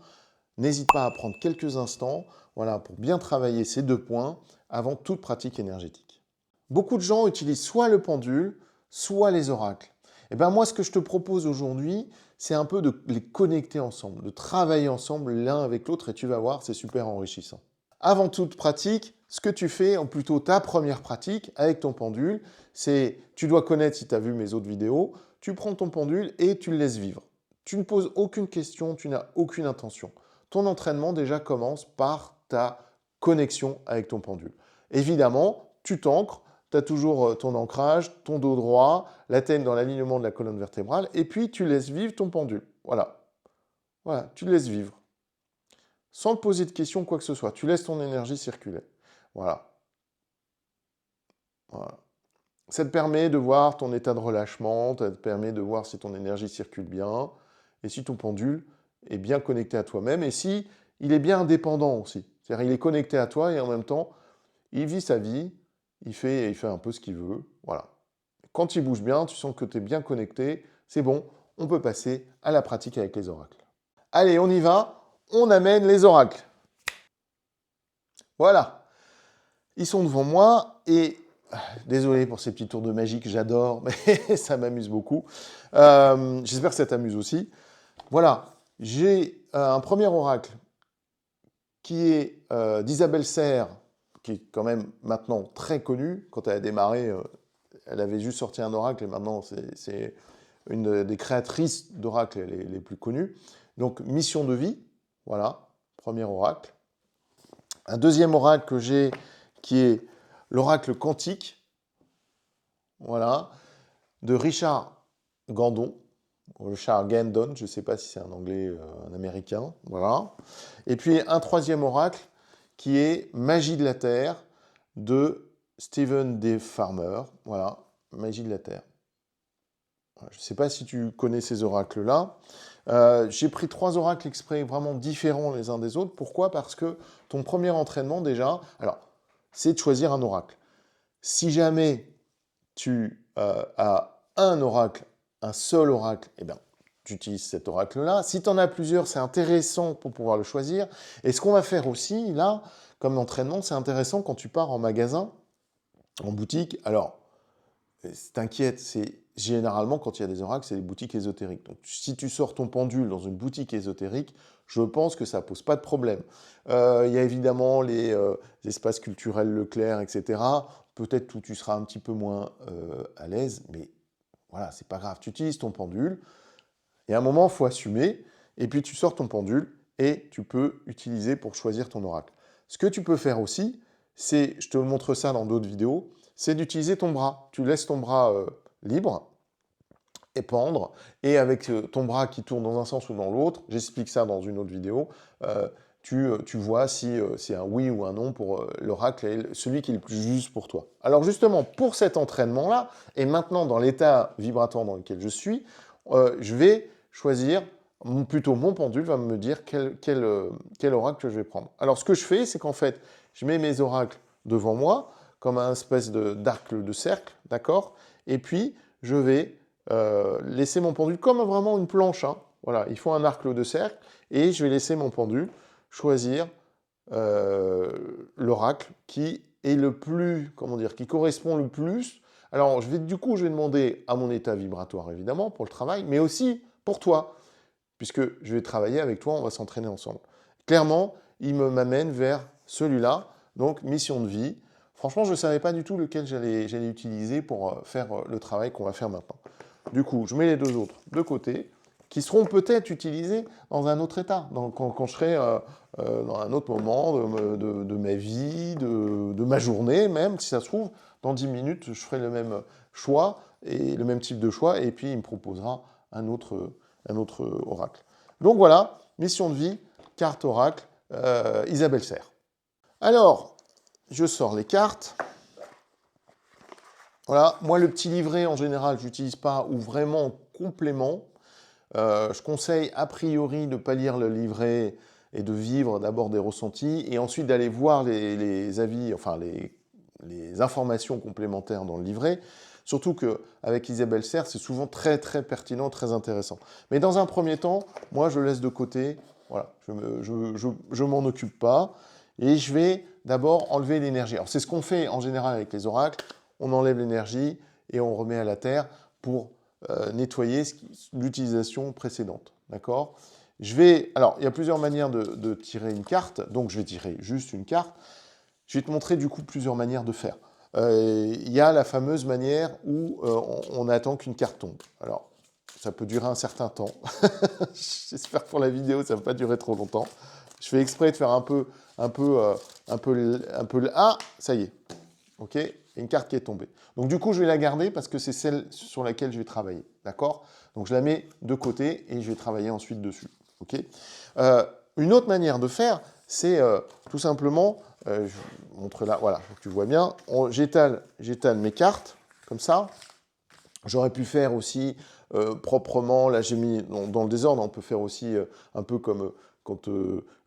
Speaker 1: N'hésite pas à prendre quelques instants voilà, pour bien travailler ces deux points avant toute pratique énergétique. Beaucoup de gens utilisent soit le pendule, soit les oracles. Et bien moi, ce que je te propose aujourd'hui, c'est un peu de les connecter ensemble, de travailler ensemble l'un avec l'autre, et tu vas voir, c'est super enrichissant. Avant toute pratique, ce que tu fais, ou plutôt ta première pratique avec ton pendule, c'est, tu dois connaître si tu as vu mes autres vidéos, tu prends ton pendule et tu le laisses vivre. Tu ne poses aucune question, tu n'as aucune intention. Ton entraînement déjà commence par ta connexion avec ton pendule. Évidemment, tu t'ancres, tu as toujours ton ancrage, ton dos droit, la tête dans l'alignement de la colonne vertébrale, et puis tu laisses vivre ton pendule. Voilà. Voilà, tu le laisses vivre. Sans te poser de questions, quoi que ce soit. Tu laisses ton énergie circuler. Voilà. Voilà. Ça te permet de voir ton état de relâchement, ça te permet de voir si ton énergie circule bien, et si ton pendule est bien connecté à toi-même, et si il est bien indépendant aussi. C'est-à-dire il est connecté à toi, et en même temps, il vit sa vie, il fait un peu ce qu'il veut. Voilà. Quand il bouge bien, tu sens que tu es bien connecté, c'est bon, on peut passer à la pratique avec les oracles. Allez, on y va, on amène les oracles. Voilà. Ils sont devant moi et désolé pour ces petits tours de magie que j'adore, mais ça m'amuse beaucoup. J'espère que ça t'amuse aussi. Voilà, j'ai un premier oracle qui est d'Isabelle Serres, qui est quand même maintenant très connue. Quand elle a démarré, elle avait juste sorti un oracle et maintenant c'est une des créatrices d'oracles les plus connues. Donc, mission de vie, voilà, premier oracle. Un deuxième oracle que j'ai qui est l'oracle quantique, voilà, de Richard Gandon, Richard Gandon, je ne sais pas si c'est un anglais, un américain, voilà. Et puis un troisième oracle qui est Magie de la Terre de Stephen D. Farmer, voilà, Magie de la Terre. Je ne sais pas si tu connais ces oracles-là. J'ai pris 3 oracles exprès vraiment différents les uns des autres. Pourquoi? Parce que ton premier entraînement déjà, alors, c'est de choisir un oracle. Si jamais tu as un oracle, un seul oracle, eh bien, tu utilises cet oracle-là. Si tu en as plusieurs, c'est intéressant pour pouvoir le choisir. Et ce qu'on va faire aussi, là, comme entraînement, c'est intéressant quand tu pars en magasin, en boutique. Alors, t'inquiète, c'est généralement, quand il y a des oracles, c'est des boutiques ésotériques. Donc, si tu sors ton pendule dans une boutique ésotérique, je pense que ça ne pose pas de problème. Il y a évidemment les espaces culturels Leclerc, etc. Peut-être où tu seras un petit peu moins à l'aise, mais voilà, c'est pas grave. Tu utilises ton pendule, et à un moment, il faut assumer, et puis tu sors ton pendule, et tu peux utiliser pour choisir ton oracle. Ce que tu peux faire aussi, c'est, je te montre ça dans d'autres vidéos, c'est d'utiliser ton bras. Tu laisses ton bras libre et pendre, et avec ton bras qui tourne dans un sens ou dans l'autre, j'explique ça dans une autre vidéo, tu vois si c'est un oui ou un non pour l'oracle, celui qui est le plus juste pour toi. Alors justement, pour cet entraînement-là, et maintenant dans l'état vibratoire dans lequel je suis, je vais choisir, plutôt mon pendule va me dire quel oracle je vais prendre. Alors ce que je fais, c'est qu'en fait, je mets mes oracles devant moi, comme un espèce d'arc de cercle, d'accord? Et puis, je vais laisser mon pendule comme vraiment une planche. Hein. Voilà, il faut un arc de cercle, et je vais laisser mon pendule choisir l'oracle qui est le plus, comment dire, qui correspond le plus. Alors, du coup, je vais demander à mon état vibratoire, évidemment, pour le travail, mais aussi pour toi, puisque je vais travailler avec toi, on va s'entraîner ensemble. Clairement, il m'amène vers celui-là, donc mission de vie. Franchement, je ne savais pas du tout lequel j'allais utiliser pour faire le travail qu'on va faire maintenant. Du coup, je mets les deux autres de côté, qui seront peut-être utilisés dans un autre état, quand je serai dans un autre moment de ma vie, de ma journée même, si ça se trouve, dans 10 minutes, je ferai le même choix, et le même type de choix, et puis il me proposera un autre oracle. Donc voilà, mission de vie, carte oracle, Isabelle Serre. Alors, je sors les cartes. Voilà, moi le petit livret en général, je n'utilise pas, ou vraiment en complément. Je conseille a priori de ne pas lire le livret et de vivre d'abord des ressentis, et ensuite d'aller voir les avis, enfin les informations complémentaires dans le livret. Surtout qu'avec Isabelle Serre, c'est souvent très très pertinent, très intéressant. Mais dans un premier temps, moi je laisse de côté, voilà, je m'en occupe pas, et je vais d'abord enlever l'énergie. Alors c'est ce qu'on fait en général avec les oracles, on enlève l'énergie et on remet à la terre pour nettoyer l'utilisation précédente. D'accord ? Alors, il y a plusieurs manières de tirer une carte, donc je vais tirer juste une carte. Je vais te montrer du coup plusieurs manières de faire. Il y a la fameuse manière où on attend qu'une carte tombe. Alors, ça peut durer un certain temps. J'espère que pour la vidéo, ça ne va pas durer trop longtemps. Je fais exprès de faire un peu. Ah, ça y est. Ok ? Une carte qui est tombée. Donc du coup, je vais la garder parce que c'est celle sur laquelle je vais travailler. D'accord ? Donc je la mets de côté et je vais travailler ensuite dessus. Ok ? Une autre manière de faire, c'est tout simplement, je vous montre là, voilà, tu vois bien, j'étale mes cartes, comme ça. J'aurais pu faire aussi proprement, là j'ai mis dans le désordre, on peut faire aussi un peu comme quand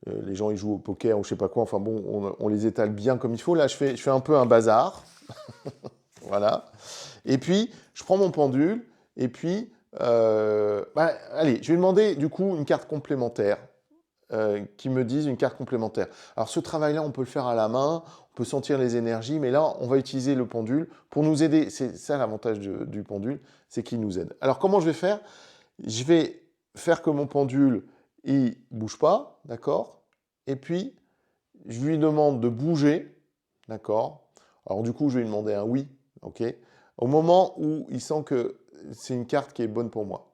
Speaker 1: les gens ils jouent au poker ou je sais pas quoi, enfin bon, on les étale bien comme il faut. Là je fais un peu un bazar. Voilà. Et puis, je prends mon pendule, et puis, allez, je vais demander du coup une carte complémentaire, qui me dise une carte complémentaire. Alors ce travail-là, on peut le faire à la main, on peut sentir les énergies, mais là, on va utiliser le pendule pour nous aider. C'est ça l'avantage du pendule, c'est qu'il nous aide. Alors comment je vais faire ? Je vais faire que mon pendule, il bouge pas, d'accord ? Et puis, je lui demande de bouger, d'accord ? Alors du coup, je vais lui demander un oui, ok ? Au moment où il sent que c'est une carte qui est bonne pour moi.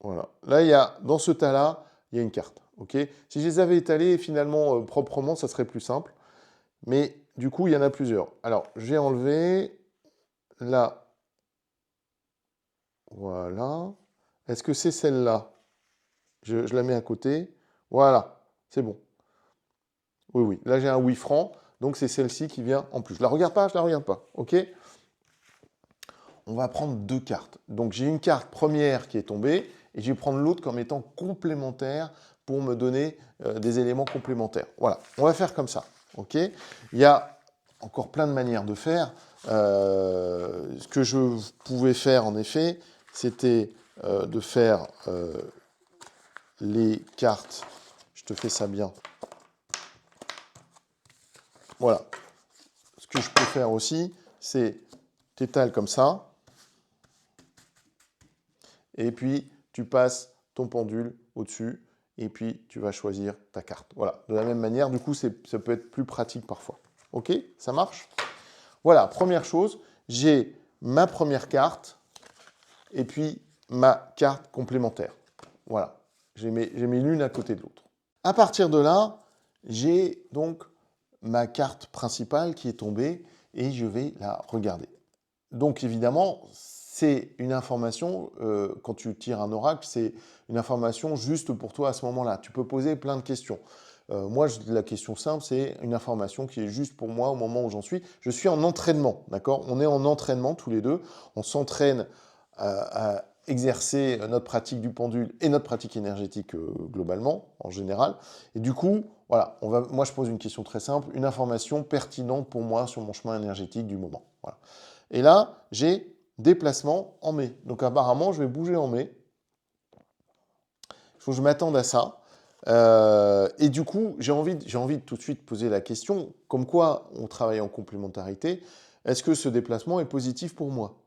Speaker 1: Voilà. Là, dans ce tas-là, il y a une carte, ok ? Si je les avais étalées finalement proprement, ça serait plus simple. Mais du coup, il y en a plusieurs. Alors, j'ai enlevé là. Voilà. Est-ce que c'est celle-là ? Je la mets à côté. Voilà, c'est bon. Oui, oui. Là, j'ai un oui franc. Donc, c'est celle-ci qui vient en plus. Je la regarde pas, je la regarde pas. OK ? On va prendre deux cartes. Donc, j'ai une carte première qui est tombée et je vais prendre l'autre comme étant complémentaire pour me donner des éléments complémentaires. Voilà, on va faire comme ça. OK ? Il y a encore plein de manières de faire. Ce que je pouvais faire, en effet, c'était de faire les cartes. Je te fais ça bien. Voilà. Ce que je peux faire aussi, c'est t'étales comme ça. Et puis, tu passes ton pendule au-dessus. Et puis, tu vas choisir ta carte. Voilà. De la même manière, du coup, ça peut être plus pratique parfois. OK ? Ça marche ? Voilà. Première chose, j'ai ma première carte et puis ma carte complémentaire. Voilà. J'ai mis l'une à côté de l'autre. À partir de là, J'ai donc ma carte principale qui est tombée et je vais la regarder. Donc évidemment, c'est une information, quand tu tires un oracle, c'est une information juste pour toi à ce moment-là. Tu peux poser plein de questions. Moi, la question simple, c'est une information qui est juste pour moi au moment où j'en suis. Je suis en entraînement, d'accord? On est en entraînement tous les deux. On s'entraîne à exercer notre pratique du pendule et notre pratique énergétique globalement, en général. Et du coup, voilà, moi je pose une question très simple, une information pertinente pour moi sur mon chemin énergétique du moment. Voilà. Et là, j'ai déplacement en mai. Donc apparemment, je vais bouger en mai. Il faut que je m'attende à ça. Et du coup, j'ai envie de tout de suite poser la question, comme quoi on travaille en complémentarité, est-ce que ce déplacement est positif pour moi?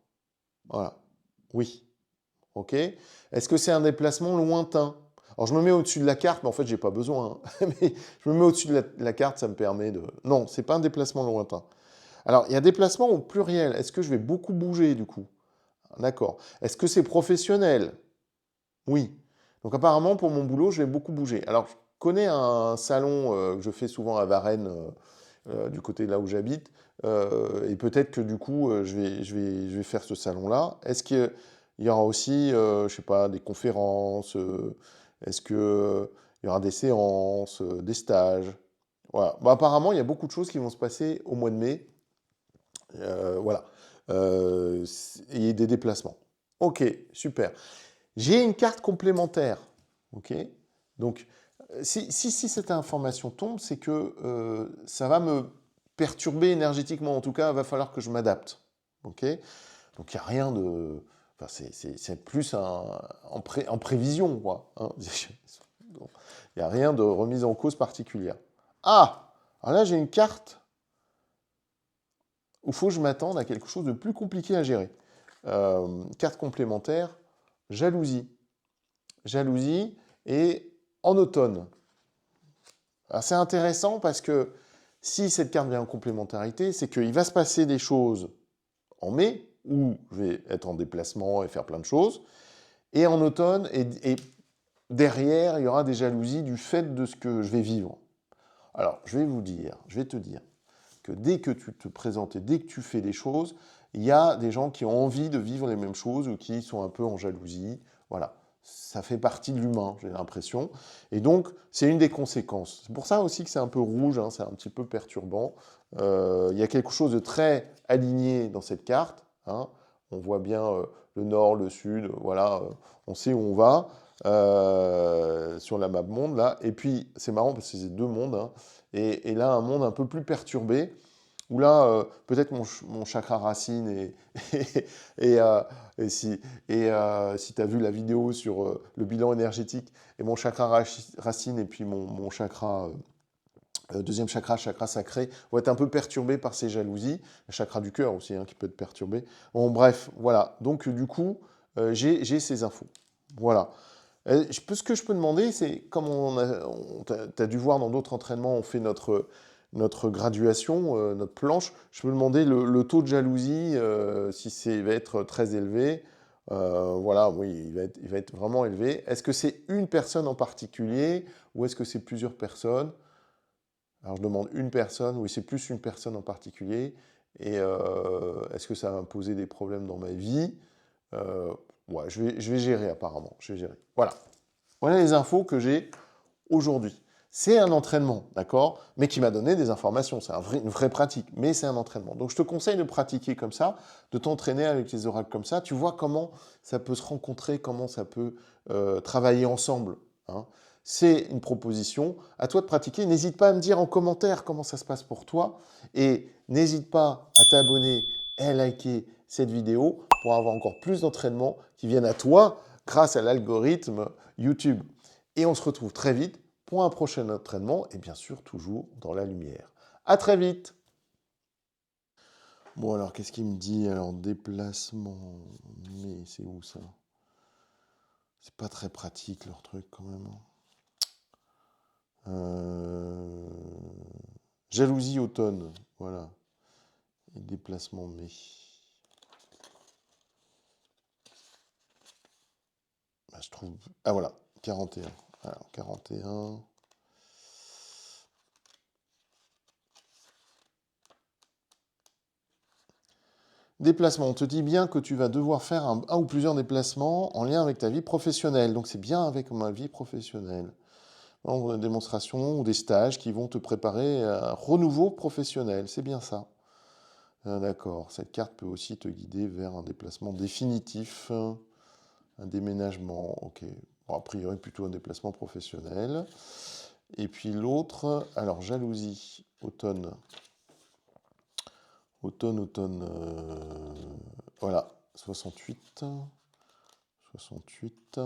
Speaker 1: Voilà. Oui. OK. Est-ce que c'est un déplacement lointain? Alors je me mets au-dessus de la carte, mais en fait, j'ai pas besoin, hein. Mais je me mets au-dessus de la carte, ça me permet de... Non, c'est pas un déplacement lointain. Alors, il y a déplacement au pluriel. Est-ce que je vais beaucoup bouger, du coup? D'accord. Est-ce que c'est professionnel? Oui. Donc apparemment, pour mon boulot, je vais beaucoup bouger. Alors, je connais un salon que je fais souvent à Varennes, du côté de là où j'habite, et peut-être que du coup, je vais faire ce salon-là. Est-ce qu'il y aura aussi, je sais pas, des conférences? Est-ce que il y aura des séances, des stages? Voilà. Bah, apparemment, il y a beaucoup de choses qui vont se passer au mois de mai. Voilà. Et des déplacements. Ok, super. J'ai une carte complémentaire. Ok. Donc, si cette information tombe, c'est que ça va me perturber énergétiquement. En tout cas, il va falloir que je m'adapte. Ok. Donc, il n'y a rien de. Enfin, c'est plus en prévision, quoi. Hein. Il n'y a rien de remise en cause particulière. Ah! Alors là, j'ai une carte où il faut que je m'attende à quelque chose de plus compliqué à gérer. Carte complémentaire, jalousie. Jalousie et en automne. C'est intéressant parce que si cette carte vient en complémentarité, c'est qu'il va se passer des choses en mai, où je vais être en déplacement et faire plein de choses, et en automne, et derrière, il y aura des jalousies du fait de ce que je vais vivre. Alors, je vais te dire que dès que tu te présentes et dès que tu fais des choses, il y a des gens qui ont envie de vivre les mêmes choses ou qui sont un peu en jalousie. Voilà. Ça fait partie de l'humain, j'ai l'impression. Et donc, c'est une des conséquences. C'est pour ça aussi que c'est un peu rouge, hein, c'est un petit peu perturbant. Il y a quelque chose de très aligné dans cette carte. Hein. On voit bien le nord, le sud, voilà, on sait où on va sur la map monde, là. Et puis, c'est marrant parce que c'est deux mondes. Hein. Et là, un monde un peu plus perturbé, où là, peut-être mon chakra racine et, euh, et si, si tu as vu la vidéo sur le bilan énergétique, et mon chakra racine et puis mon chakra, deuxième chakra, chakra sacré, vont être un peu perturbés par ces jalousies. Le chakra du cœur aussi, hein, qui peut être perturbé. Bon, bref, voilà. Donc, du coup, j'ai ces infos. Voilà. Ce que je peux demander, c'est, comme tu as dû voir dans d'autres entraînements, on fait notre graduation, notre planche, je peux demander le taux de jalousie, si il va être très élevé. Voilà, oui, il va être vraiment élevé. Est-ce que c'est une personne en particulier ou est-ce que c'est plusieurs personnes? Alors je demande une personne, oui, c'est plus une personne en particulier. Et est-ce que ça va me poser des problèmes dans ma vie? Euh, ouais, je vais gérer apparemment, je vais gérer. Voilà. Voilà les infos que j'ai aujourd'hui. C'est un entraînement, d'accord? Mais qui m'a donné des informations. C'est une vraie pratique, mais c'est un entraînement. Donc je te conseille de pratiquer comme ça, de t'entraîner avec les oracles comme ça. Tu vois comment ça peut se rencontrer, comment ça peut travailler ensemble. Hein. C'est une proposition. À toi de pratiquer. N'hésite pas à me dire en commentaire comment ça se passe pour toi. Et n'hésite pas à t'abonner et à liker cette vidéo pour avoir encore plus d'entraînements qui viennent à toi grâce à l'algorithme YouTube. Et on se retrouve très vite pour un prochain entraînement et bien sûr toujours dans la lumière. À très vite. Bon alors qu'est-ce qu'il me dit? Alors déplacement, mais c'est où ça? C'est pas très pratique leur truc quand même. Euh, Jalousie automne, voilà. Et déplacement mai. Bah, je trouve. Ah voilà, 41. Alors 41. Déplacement, on te dit bien que tu vas devoir faire un ou plusieurs déplacements en lien avec ta vie professionnelle. Donc c'est bien avec ma vie professionnelle. Des démonstrations ou des stages qui vont te préparer à un renouveau professionnel. C'est bien ça. D'accord. Cette carte peut aussi te guider vers un déplacement définitif, un déménagement. Ok. Bon, a priori, plutôt un déplacement professionnel. Et puis l'autre, alors jalousie, automne. Automne. Voilà, 68. 68.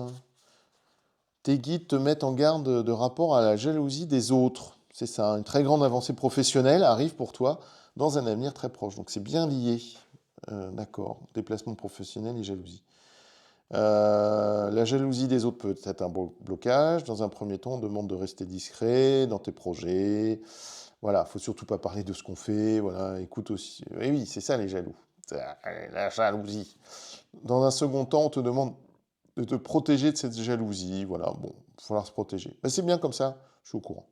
Speaker 1: Tes guides te mettent en garde de rapport à la jalousie des autres. C'est ça, une très grande avancée professionnelle arrive pour toi dans un avenir très proche. Donc c'est bien lié. D'accord, déplacement professionnel et jalousie. La jalousie des autres peut être un blocage. Dans un premier temps, on demande de rester discret dans tes projets. Voilà, il ne faut surtout pas parler de ce qu'on fait. Voilà, écoute aussi. Et oui, c'est ça les jaloux. La jalousie. Dans un second temps, on te demande de te protéger de cette jalousie. Voilà, bon, il va falloir se protéger. Mais c'est bien comme ça, je suis au courant.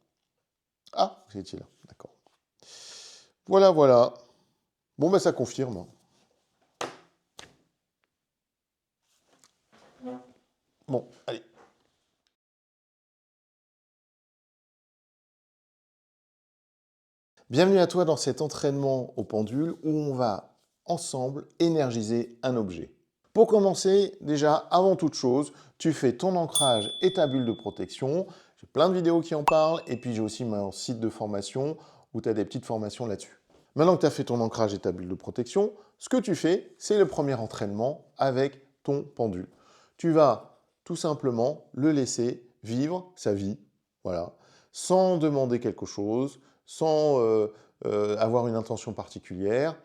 Speaker 1: Ah, vous étiez là, d'accord. Voilà, voilà. Bon, ben ça confirme. Bon, allez. Bienvenue à toi dans cet entraînement au pendule où on va ensemble énergiser un objet. Pour commencer, déjà, avant toute chose, tu fais ton ancrage et ta bulle de protection. J'ai plein de vidéos qui en parlent et puis j'ai aussi mon site de formation où tu as des petites formations là-dessus. Maintenant que tu as fait ton ancrage et ta bulle de protection, ce que tu fais, c'est le premier entraînement avec ton pendule. Tu vas tout simplement le laisser vivre sa vie, voilà, sans demander quelque chose, sans avoir une intention particulière.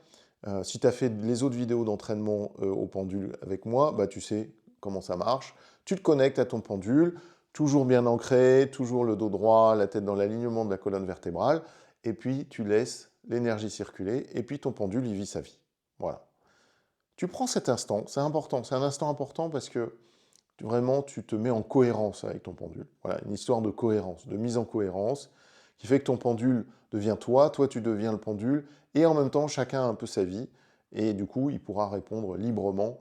Speaker 1: Si tu as fait les autres vidéos d'entraînement au pendule avec moi, bah, tu sais comment ça marche. Tu te connectes à ton pendule, toujours bien ancré, toujours le dos droit, la tête dans l'alignement de la colonne vertébrale, et puis tu laisses l'énergie circuler, et puis ton pendule, il vit sa vie. Voilà. Tu prends cet instant, c'est important, c'est un instant important parce que vraiment, tu te mets en cohérence avec ton pendule. Voilà, une histoire de cohérence, de mise en cohérence, qui fait que ton pendule devient toi, toi tu deviens le pendule, et en même temps, chacun a un peu sa vie, et du coup, il pourra répondre librement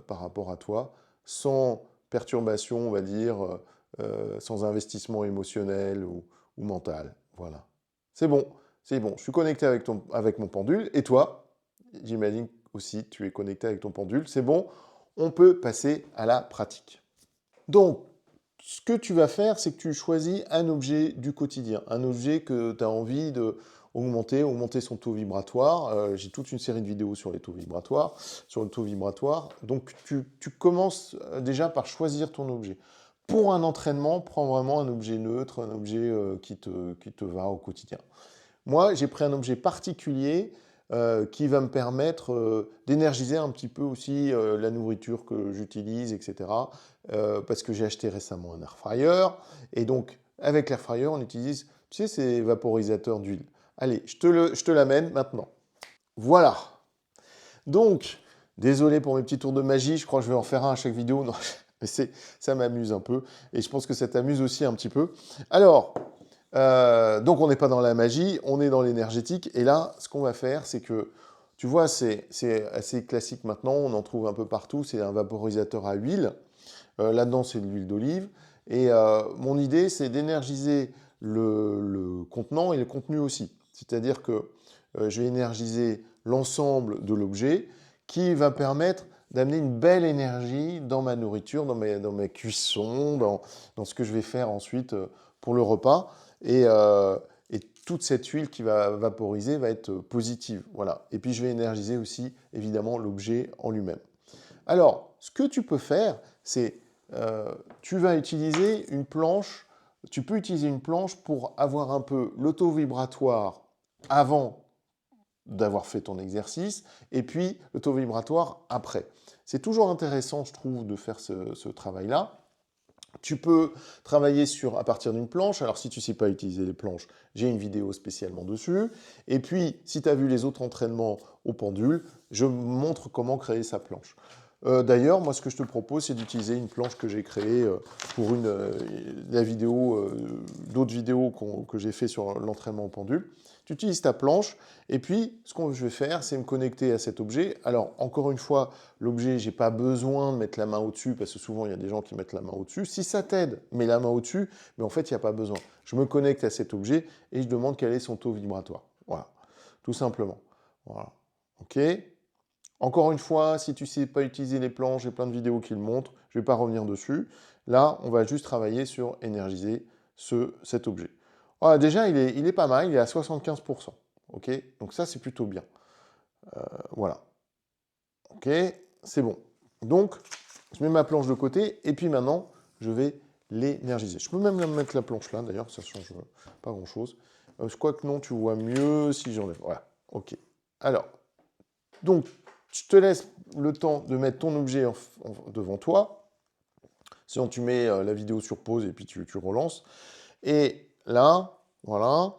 Speaker 1: par rapport à toi, sans perturbation, on va dire, sans investissement émotionnel ou mental. Voilà. C'est bon, c'est bon. Je suis connecté avec mon pendule, et toi, j'imagine aussi, tu es connecté avec ton pendule. C'est bon, on peut passer à la pratique. Donc, ce que tu vas faire, c'est que tu choisis un objet du quotidien, un objet que tu as envie de augmenter son taux vibratoire. J'ai toute une série de vidéos sur les taux vibratoires, sur le taux vibratoire. Donc, tu commences déjà par choisir ton objet. Pour un entraînement, prends vraiment un objet neutre, un objet qui te va au quotidien. Moi, j'ai pris un objet particulier qui va me permettre d'énergiser un petit peu aussi la nourriture que j'utilise, etc. Parce que j'ai acheté récemment un air fryer. Et donc, avec l'air fryer, on utilise, tu sais, ces vaporisateurs d'huile. Allez, je te l'amène maintenant. Voilà. Donc, désolé pour mes petits tours de magie. Je crois que je vais en faire un à chaque vidéo. Non, mais ça m'amuse un peu. Et je pense que ça t'amuse aussi un petit peu. Alors, donc on n'est pas dans la magie, on est dans l'énergétique. Et là, ce qu'on va faire, c'est que, tu vois, c'est assez classique maintenant, on en trouve un peu partout, c'est un vaporisateur à huile. Là-dedans, c'est de l'huile d'olive. Et mon idée, c'est d'énergiser le contenant et le contenu aussi. C'est-à-dire que je vais énergiser l'ensemble de l'objet qui va permettre d'amener une belle énergie dans ma nourriture, dans mes cuissons, dans ce que je vais faire ensuite pour le repas. Et toute cette huile qui va vaporiser va être positive. Voilà. Et puis je vais énergiser aussi, évidemment, l'objet en lui-même. Alors, ce que tu peux faire, c'est tu vas utiliser une planche. Tu peux utiliser une planche pour avoir un peu l'auto-vibratoire avant d'avoir fait ton exercice, et puis l'auto-vibratoire après. C'est toujours intéressant, je trouve, de faire ce travail-là. Tu peux travailler à partir d'une planche. Alors, si tu ne sais pas utiliser les planches, j'ai une vidéo spécialement dessus. Et puis, si tu as vu les autres entraînements au pendule, je montre comment créer sa planche. D'ailleurs, moi, ce que je te propose, c'est d'utiliser une planche que j'ai créée pour la vidéo, d'autres vidéos que j'ai fait sur l'entraînement au pendule. Tu utilises ta planche, et puis, ce que je vais faire, c'est me connecter à cet objet. Alors, encore une fois, l'objet, j'ai pas besoin de mettre la main au-dessus, parce que souvent, il y a des gens qui mettent la main au-dessus. Si ça t'aide, mets la main au-dessus, mais en fait, il n'y a pas besoin. Je me connecte à cet objet, et je demande quel est son taux vibratoire. Voilà, tout simplement. Voilà, ok. Encore une fois, si tu ne sais pas utiliser les planches, j'ai plein de vidéos qui le montrent, je ne vais pas revenir dessus. Là, on va juste travailler sur énergiser cet objet. Voilà, déjà, il est pas mal, il est à 75%. Ok, donc ça, c'est plutôt bien. Voilà. Ok, c'est bon. Donc, je mets ma planche de côté, et puis maintenant, je vais l'énergiser. Je peux même mettre la planche là, d'ailleurs, ça ne change pas grand-chose. Je crois que non, tu vois mieux si j'enlève. Voilà, ok. Alors, donc, je te laisse le temps de mettre ton objet devant toi. Sinon, tu mets la vidéo sur pause et puis tu relances. Et là, voilà,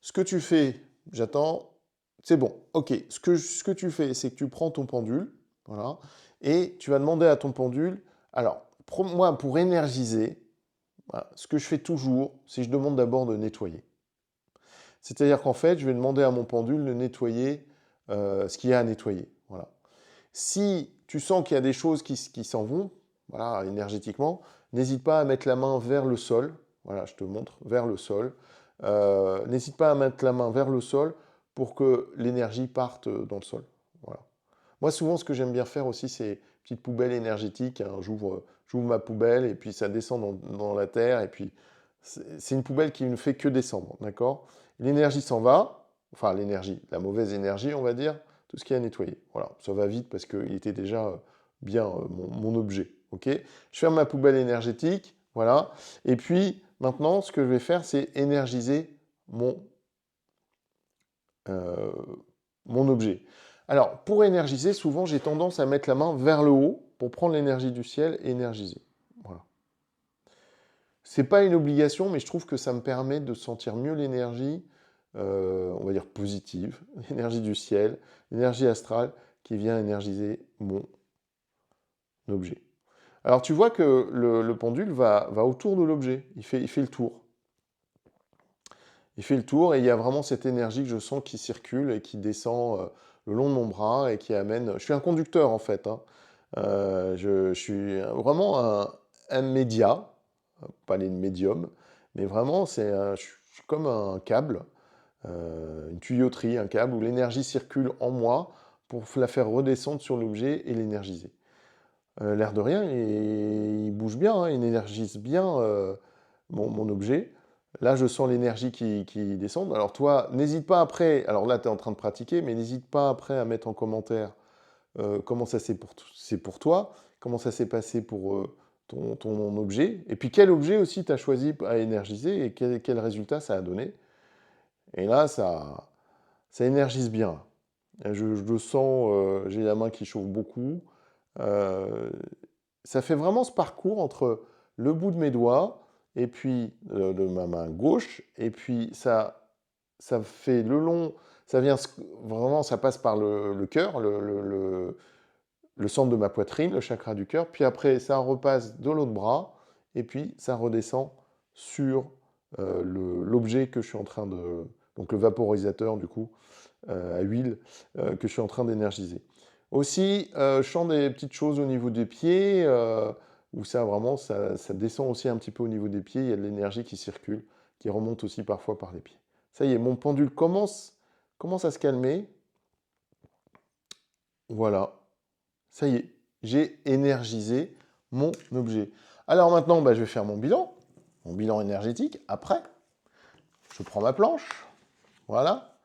Speaker 1: ce que tu fais, j'attends, c'est bon. Ok, ce que tu fais, c'est que tu prends ton pendule, voilà, et tu vas demander à ton pendule, alors, moi, pour énergiser, voilà, ce que je fais toujours, c'est que je demande d'abord de nettoyer. C'est-à-dire qu'en fait, je vais demander à mon pendule de nettoyer ce qu'il y a à nettoyer. Voilà. Si tu sens qu'il y a des choses qui s'en vont, voilà, énergétiquement, n'hésite pas à mettre la main vers le sol. Voilà, je te montre, vers le sol. N'hésite pas à mettre la main vers le sol pour que l'énergie parte dans le sol. Voilà. Moi, souvent, ce que j'aime bien faire aussi, c'est une petite poubelle énergétique. Hein. J'ouvre ma poubelle et puis ça descend dans la terre. Et puis, c'est une poubelle qui ne fait que descendre. D'accord. L'énergie s'en va. Enfin, l'énergie, la mauvaise énergie, on va dire, tout ce qui est à nettoyer. Voilà, ça va vite parce qu'il était déjà bien mon objet. Ok. Je ferme ma poubelle énergétique. Voilà. Et puis, maintenant, ce que je vais faire, c'est énergiser euh, mon objet. Alors, pour énergiser, souvent, j'ai tendance à mettre la main vers le haut pour prendre l'énergie du ciel et énergiser. Voilà. C'est pas une obligation, mais je trouve que ça me permet de sentir mieux l'énergie, on va dire positive, l'énergie du ciel, l'énergie astrale qui vient énergiser mon objet. Alors, tu vois que le pendule va autour de l'objet, il fait le tour. Il fait le tour et il y a vraiment cette énergie que je sens qui circule et qui descend le long de mon bras et qui amène... Je suis un conducteur en fait. Hein. Je suis vraiment un média, pas les médiums, mais vraiment je suis comme un câble, une tuyauterie, un câble où l'énergie circule en moi pour la faire redescendre sur l'objet et l'énergiser. L'air de rien, il bouge bien, hein, il énergise bien mon objet. Là, je sens l'énergie qui descend. Alors toi, n'hésite pas après, alors là, tu es en train de pratiquer, mais n'hésite pas après à mettre en commentaire comment ça c'est pour toi, comment ça s'est passé pour ton objet, et puis quel objet aussi tu as choisi à énergiser et quel résultat ça a donné. Et là, ça énergise bien. Je le sens, j'ai la main qui chauffe beaucoup. Euh, Ça fait vraiment ce parcours entre le bout de mes doigts et puis de ma main gauche, et puis ça fait le long, ça vient vraiment, ça passe par le cœur, le centre de ma poitrine, le chakra du cœur, puis après ça repasse de l'autre bras, et puis ça redescend sur l'objet que je suis en train de... Donc le vaporisateur du coup, à huile, que je suis en train d'énergiser. Aussi, je sens des petites choses au niveau des pieds, où ça vraiment, ça descend aussi un petit peu au niveau des pieds, il y a de l'énergie qui circule, qui remonte aussi parfois par les pieds. Ça y est, mon pendule commence à se calmer. Voilà, ça y est, j'ai énergisé mon objet. Alors maintenant, bah, je vais faire mon bilan énergétique. Après, je prends ma planche, voilà,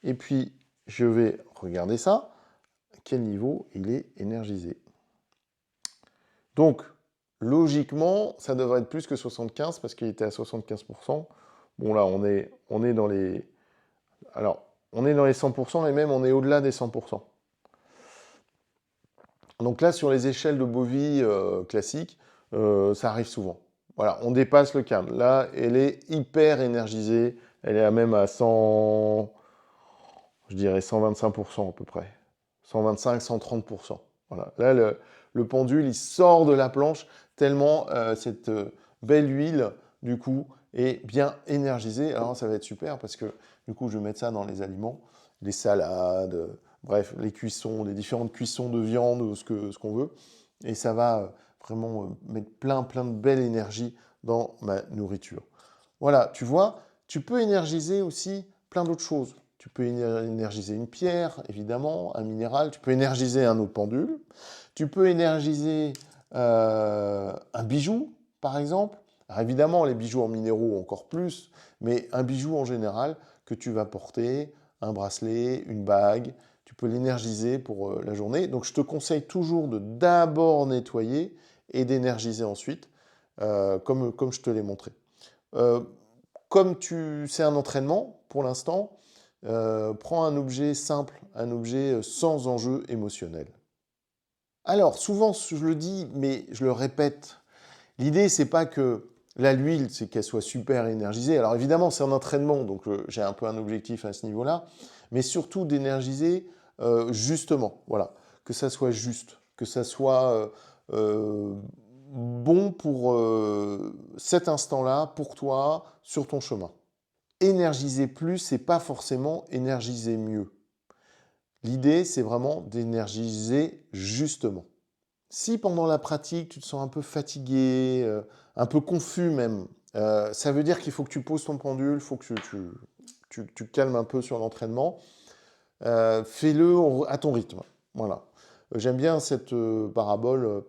Speaker 1: et puis je vais regarder ça. À quel niveau il est énergisé. Donc, logiquement, ça devrait être plus que 75 parce qu'il était à 75%. Bon, là, on est dans les... Alors, on est dans les 100% et même on est au-delà des 100%. Donc là, sur les échelles de Bovie classiques, ça arrive souvent. Voilà, on dépasse le câble. Là, elle est hyper énergisée. Elle est même à 100, je dirais 125% à peu près. 125, 130%. Voilà. Là, le pendule, il sort de la planche tellement cette belle huile, du coup, est bien énergisée. Alors ça va être super parce que, du coup, je vais mettre ça dans les aliments, les salades, bref, les cuissons, les différentes cuissons de viande, ce qu'on veut. Et ça va vraiment mettre plein de belle énergie dans ma nourriture. Voilà, tu vois, tu peux énergiser aussi plein d'autres choses. Tu peux énergiser une pierre, évidemment, un minéral. Tu peux énergiser un autre pendule. Tu peux énergiser un bijou, par exemple. Alors évidemment, les bijoux en minéraux encore plus, mais un bijou en général que tu vas porter, un bracelet, une bague, tu peux l'énergiser pour la journée. Donc je te conseille toujours de d'abord nettoyer et d'énergiser ensuite, comme je te l'ai montré. Euh, Comme c'est un entraînement pour l'instant, prends un objet simple, un objet sans enjeu émotionnel. Alors, souvent, je le dis, mais je le répète, l'idée, c'est pas que l'huile, c'est qu'elle soit super énergisée. Alors, évidemment, c'est un entraînement, donc j'ai un peu un objectif à ce niveau-là, mais surtout d'énergiser justement, voilà, que ça soit juste, que ça soit bon pour cet instant-là, pour toi, sur ton chemin. Énergiser plus, c'est pas forcément énergiser mieux. L'idée, c'est vraiment d'énergiser justement. Si pendant la pratique, tu te sens un peu fatigué, un peu confus même, ça veut dire qu'il faut que tu poses ton pendule, il faut que tu calmes un peu sur l'entraînement. Fais-le à ton rythme. Voilà. J'aime bien cette parabole.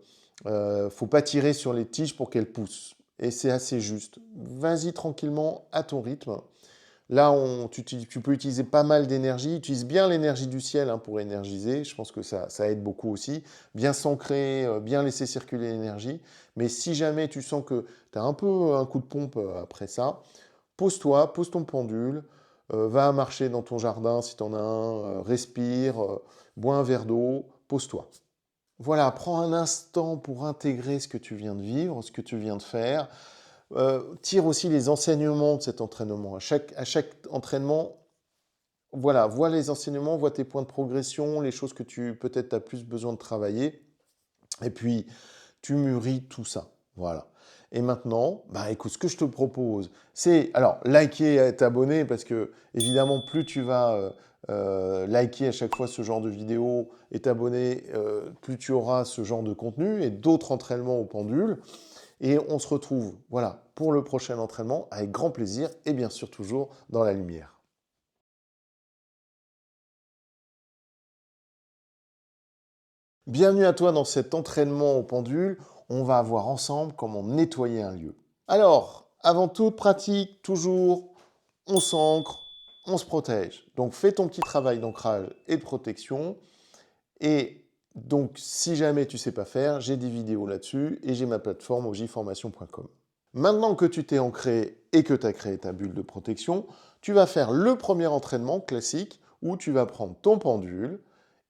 Speaker 1: Faut pas tirer sur les tiges pour qu'elles poussent. Et c'est assez juste. Vas-y tranquillement à ton rythme. Là, tu peux utiliser pas mal d'énergie. Utilise bien l'énergie du ciel pour énergiser. Je pense que ça aide beaucoup aussi. Bien s'ancrer, bien laisser circuler l'énergie. Mais si jamais tu sens que tu as un peu un coup de pompe après ça, pose-toi, pose ton pendule, va marcher dans ton jardin si tu en as un, respire, bois un verre d'eau, pose-toi. Voilà, prends un instant pour intégrer ce que tu viens de vivre, ce que tu viens de faire. Tire aussi les enseignements de cet entraînement. À chaque entraînement, voilà, vois les enseignements, vois tes points de progression, les choses que tu peut-être as plus besoin de travailler. Et puis, tu mûris tout ça. Voilà. Et maintenant, bah, écoute, ce que je te propose, c'est, alors, liker et t'abonner, parce que, évidemment, plus tu vas liker à chaque fois ce genre de vidéo et t'abonner, plus tu auras ce genre de contenu et d'autres entraînements au pendule. Et on se retrouve, voilà, pour le prochain entraînement avec grand plaisir et bien sûr toujours dans la lumière. Bienvenue à toi dans cet entraînement au pendule. On va voir ensemble comment nettoyer un lieu. Alors, avant toute pratique, toujours, on s'ancre, on se protège. Donc fais ton petit travail d'ancrage et de protection. Et donc, si jamais tu ne sais pas faire, j'ai des vidéos là-dessus et j'ai ma plateforme ogiformation.com. Maintenant que tu t'es ancré et que tu as créé ta bulle de protection, tu vas faire le premier entraînement classique où tu vas prendre ton pendule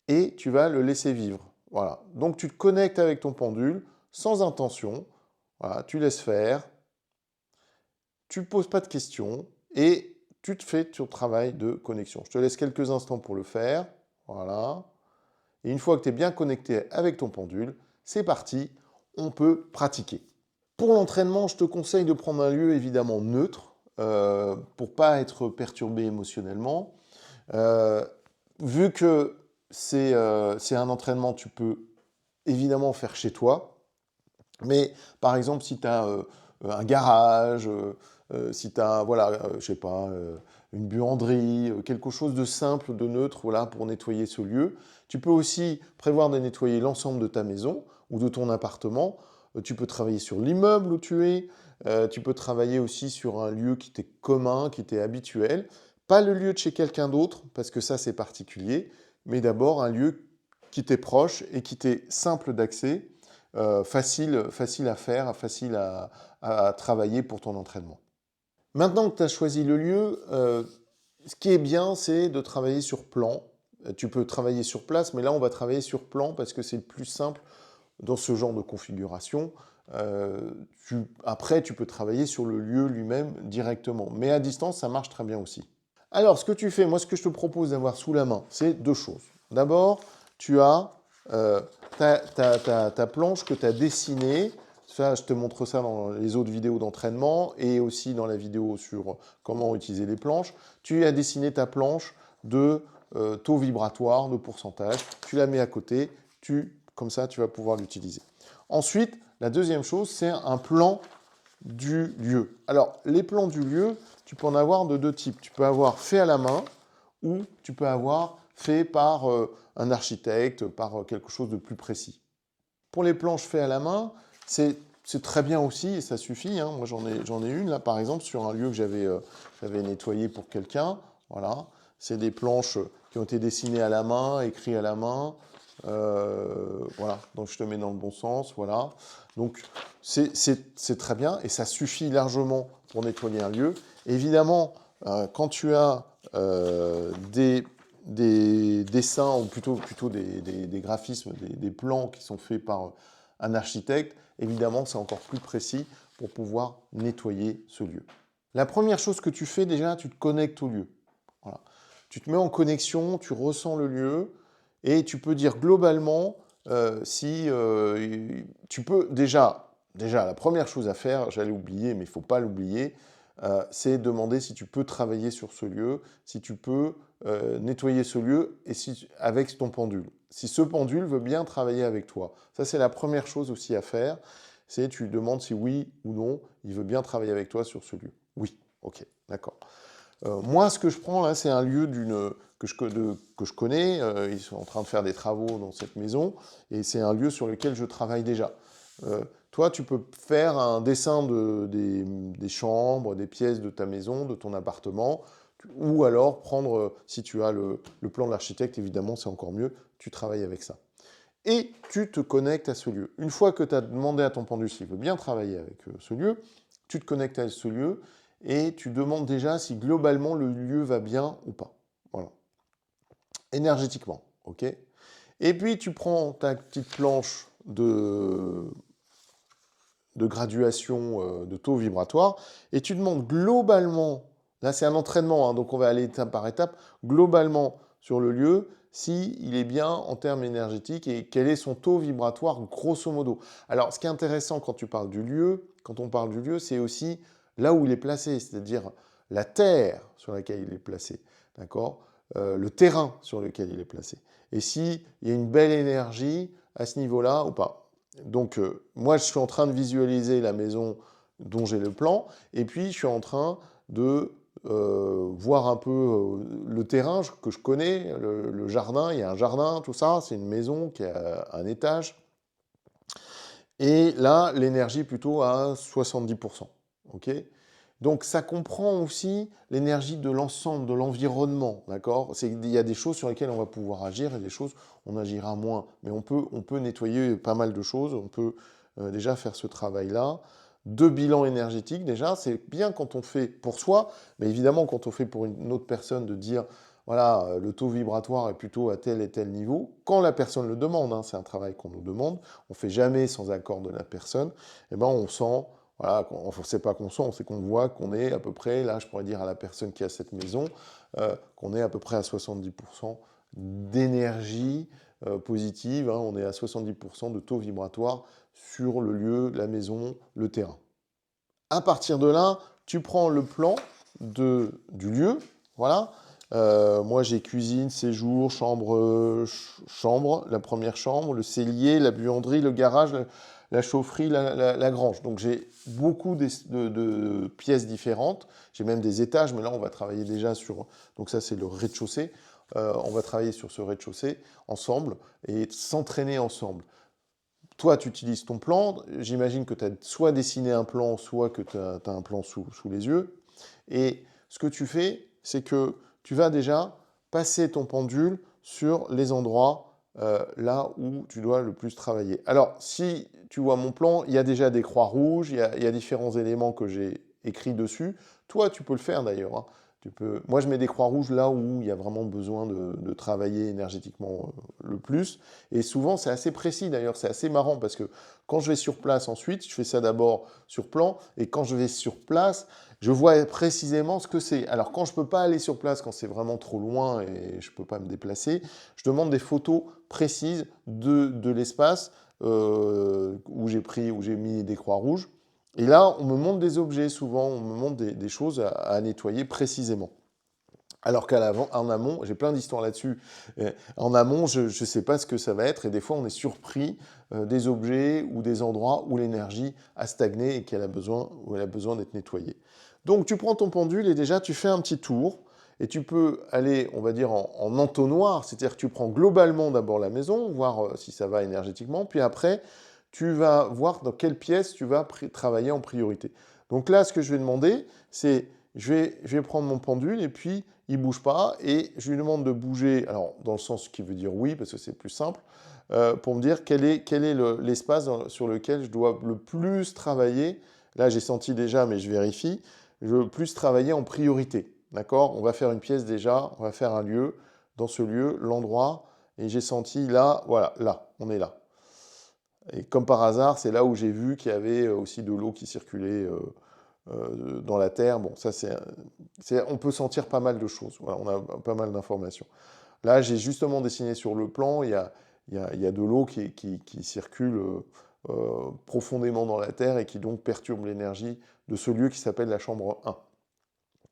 Speaker 1: et tu vas le laisser vivre. Voilà. Donc tu te connectes avec ton pendule sans intention. Voilà, tu laisses faire, tu ne poses pas de questions et tu te fais ton travail de connexion. Je te laisse quelques instants pour le faire. Voilà. Et une fois que tu es bien connecté avec ton pendule, c'est parti, on peut pratiquer. Pour l'entraînement, je te conseille de prendre un lieu évidemment neutre pour ne pas être perturbé émotionnellement. Euh, Vu que c'est un entraînement, tu peux évidemment faire chez toi. Mais par exemple, si tu as un garage, si tu as, voilà, je sais pas, une buanderie, quelque chose de simple, de neutre, voilà, pour nettoyer ce lieu. Tu peux aussi prévoir de nettoyer l'ensemble de ta maison ou de ton appartement. Tu peux travailler sur l'immeuble où tu es. Tu peux travailler aussi sur un lieu qui t'est commun, qui t'est habituel. Pas le lieu de chez quelqu'un d'autre, parce que ça c'est particulier, mais d'abord un lieu qui t'est proche et qui t'est simple d'accès, facile à faire, facile à travailler pour ton entraînement. Maintenant que tu as choisi le lieu, ce qui est bien, c'est de travailler sur plan. Tu peux travailler sur place, mais là, on va travailler sur plan parce que c'est le plus simple dans ce genre de configuration. Après, tu peux travailler sur le lieu lui-même directement. Mais à distance, ça marche très bien aussi. Alors, ce que tu fais, moi, ce que je te propose d'avoir sous la main, c'est deux choses. D'abord, tu as ta planche que tu as dessinée. Ça, je te montre ça dans les autres vidéos d'entraînement et aussi dans la vidéo sur comment utiliser les planches. Tu as dessiné ta planche de taux vibratoire, de pourcentage. Tu la mets à côté. Comme ça, tu vas pouvoir l'utiliser. Ensuite, la deuxième chose, c'est un plan du lieu. Alors, les plans du lieu, tu peux en avoir de deux types. Tu peux avoir fait à la main ou tu peux avoir fait par un architecte, par quelque chose de plus précis. Pour les planches faites à la main, c'est très bien aussi et ça suffit. Hein. Moi, j'en ai une là, par exemple, sur un lieu que j'avais nettoyé pour quelqu'un. Voilà, c'est des planches qui ont été dessinées à la main, écrites à la main. Voilà, donc je te mets dans le bon sens. Voilà, donc c'est très bien et ça suffit largement pour nettoyer un lieu. Évidemment, quand tu as des dessins, ou plutôt des graphismes, des plans qui sont faits par un architecte, évidemment, c'est encore plus précis pour pouvoir nettoyer ce lieu. La première chose que tu fais déjà, tu te connectes au lieu. Voilà. Tu te mets en connexion, tu ressens le lieu, et tu peux dire globalement si tu peux déjà, la première chose à faire, j'allais oublier, mais il ne faut pas l'oublier, c'est demander si tu peux travailler sur ce lieu, si tu peux nettoyer ce lieu et avec ton pendule. Si ce pendule veut bien travailler avec toi. Ça, c'est la première chose aussi à faire. C'est tu demandes si oui ou non, il veut bien travailler avec toi sur ce lieu. Oui, ok, d'accord. Moi, ce que je prends là, c'est un lieu que je connais. Ils sont en train de faire des travaux dans cette maison et c'est un lieu sur lequel je travaille déjà. Toi, tu peux faire un dessin des chambres, des pièces de ta maison, de ton appartement, ou alors prendre, si tu as le plan de l'architecte, évidemment, c'est encore mieux, tu travailles avec ça. Et tu te connectes à ce lieu. Une fois que tu as demandé à ton pendu s'il veut bien travailler avec ce lieu, tu te connectes à ce lieu et tu demandes déjà si globalement le lieu va bien ou pas. Voilà. Énergétiquement, ok. Et puis tu prends ta petite planche de graduation de taux vibratoire et tu demandes globalement, là c'est un entraînement, hein, donc on va aller étape par étape, globalement sur le lieu, s'il est bien en termes énergétiques et quel est son taux vibratoire grosso modo. Alors ce qui est intéressant quand tu parles du lieu, quand on parle du lieu, c'est aussi là où il est placé, c'est-à-dire la terre sur laquelle il est placé, d'accord, le terrain sur lequel il est placé. Et s'il y a une belle énergie à ce niveau-là ou pas. Donc, moi, je suis en train de visualiser la maison dont j'ai le plan, et puis je suis en train de voir un peu le terrain que je connais, le jardin, il y a un jardin, tout ça, c'est une maison qui a un étage. Et là, l'énergie est plutôt à 70%. Ok. Donc ça comprend aussi l'énergie de l'ensemble, de l'environnement, d'accord? Il y a des choses sur lesquelles on va pouvoir agir et des choses on agira moins. Mais on peut nettoyer pas mal de choses, on peut déjà faire ce travail-là. De bilan énergétique, déjà, c'est bien quand on fait pour soi, mais évidemment quand on fait pour une autre personne de dire, voilà, le taux vibratoire est plutôt à tel et tel niveau, quand la personne le demande, hein, c'est un travail qu'on nous demande, on ne fait jamais sans accord de la personne, et ben on sent... Voilà, on ne sait pas qu'on sent, c'est qu'on voit qu'on est à peu près, là je pourrais dire à la personne qui a cette maison, qu'on est à peu près à 70% d'énergie positive, hein, on est à 70% de taux vibratoire sur le lieu, la maison, le terrain. À partir de là, tu prends le plan du lieu, voilà. Moi j'ai cuisine, séjour, chambre, la première chambre, le cellier, la buanderie, le garage, la chaufferie, la grange. Donc j'ai beaucoup de pièces différentes. J'ai même des étages, mais là on va travailler déjà sur... Donc ça c'est le rez-de-chaussée. On va travailler sur ce rez-de-chaussée ensemble et s'entraîner ensemble. Toi, tu utilises ton plan. J'imagine que tu as soit dessiné un plan, soit que tu as un plan sous les yeux. Et ce que tu fais, c'est que tu vas déjà passer ton pendule sur les endroits là où tu dois le plus travailler. Alors, si tu vois mon plan, il y a déjà des croix rouges, il y a différents éléments que j'ai écrits dessus. Toi, tu peux le faire d'ailleurs. Hein. Moi, je mets des croix rouges là où il y a vraiment besoin de travailler énergétiquement le plus. Et souvent, c'est assez précis d'ailleurs, c'est assez marrant parce que quand je vais sur place ensuite, je fais ça d'abord sur plan, et quand je vais sur place, je vois précisément ce que c'est. Alors, quand je ne peux pas aller sur place, quand c'est vraiment trop loin et je ne peux pas me déplacer, je demande des photos précises de l'espace où j'ai mis des croix rouges. Et là, on me montre des objets, souvent, on me montre des choses à nettoyer précisément. Alors en amont, j'ai plein d'histoires là-dessus. En amont, je ne sais pas ce que ça va être, et des fois, on est surpris des objets ou des endroits où l'énergie a stagné et où elle a besoin d'être nettoyée. Donc, tu prends ton pendule et déjà, tu fais un petit tour. Et tu peux aller, on va dire, en entonnoir, c'est-à-dire que tu prends globalement d'abord la maison, voir si ça va énergétiquement, puis après, tu vas voir dans quelle pièce tu vas travailler en priorité. Donc là, ce que je vais demander, c'est, je vais prendre mon pendule et puis il ne bouge pas et je lui demande de bouger, alors dans le sens qui veut dire oui, parce que c'est plus simple, pour me dire quel est l'espace sur lequel je dois le plus travailler. Là, j'ai senti déjà, mais je vérifie, je veux le plus travailler en priorité. D'accord? On va faire une pièce déjà, on va faire un lieu. Dans ce lieu, l'endroit, et j'ai senti là, voilà, là, on est là. Et comme par hasard, c'est là où j'ai vu qu'il y avait aussi de l'eau qui circulait dans la terre. Bon, ça, on peut sentir pas mal de choses. Voilà, on a pas mal d'informations. Là, j'ai justement dessiné sur le plan, il y a de l'eau qui circule profondément dans la terre et qui donc perturbe l'énergie de ce lieu qui s'appelle la chambre 1.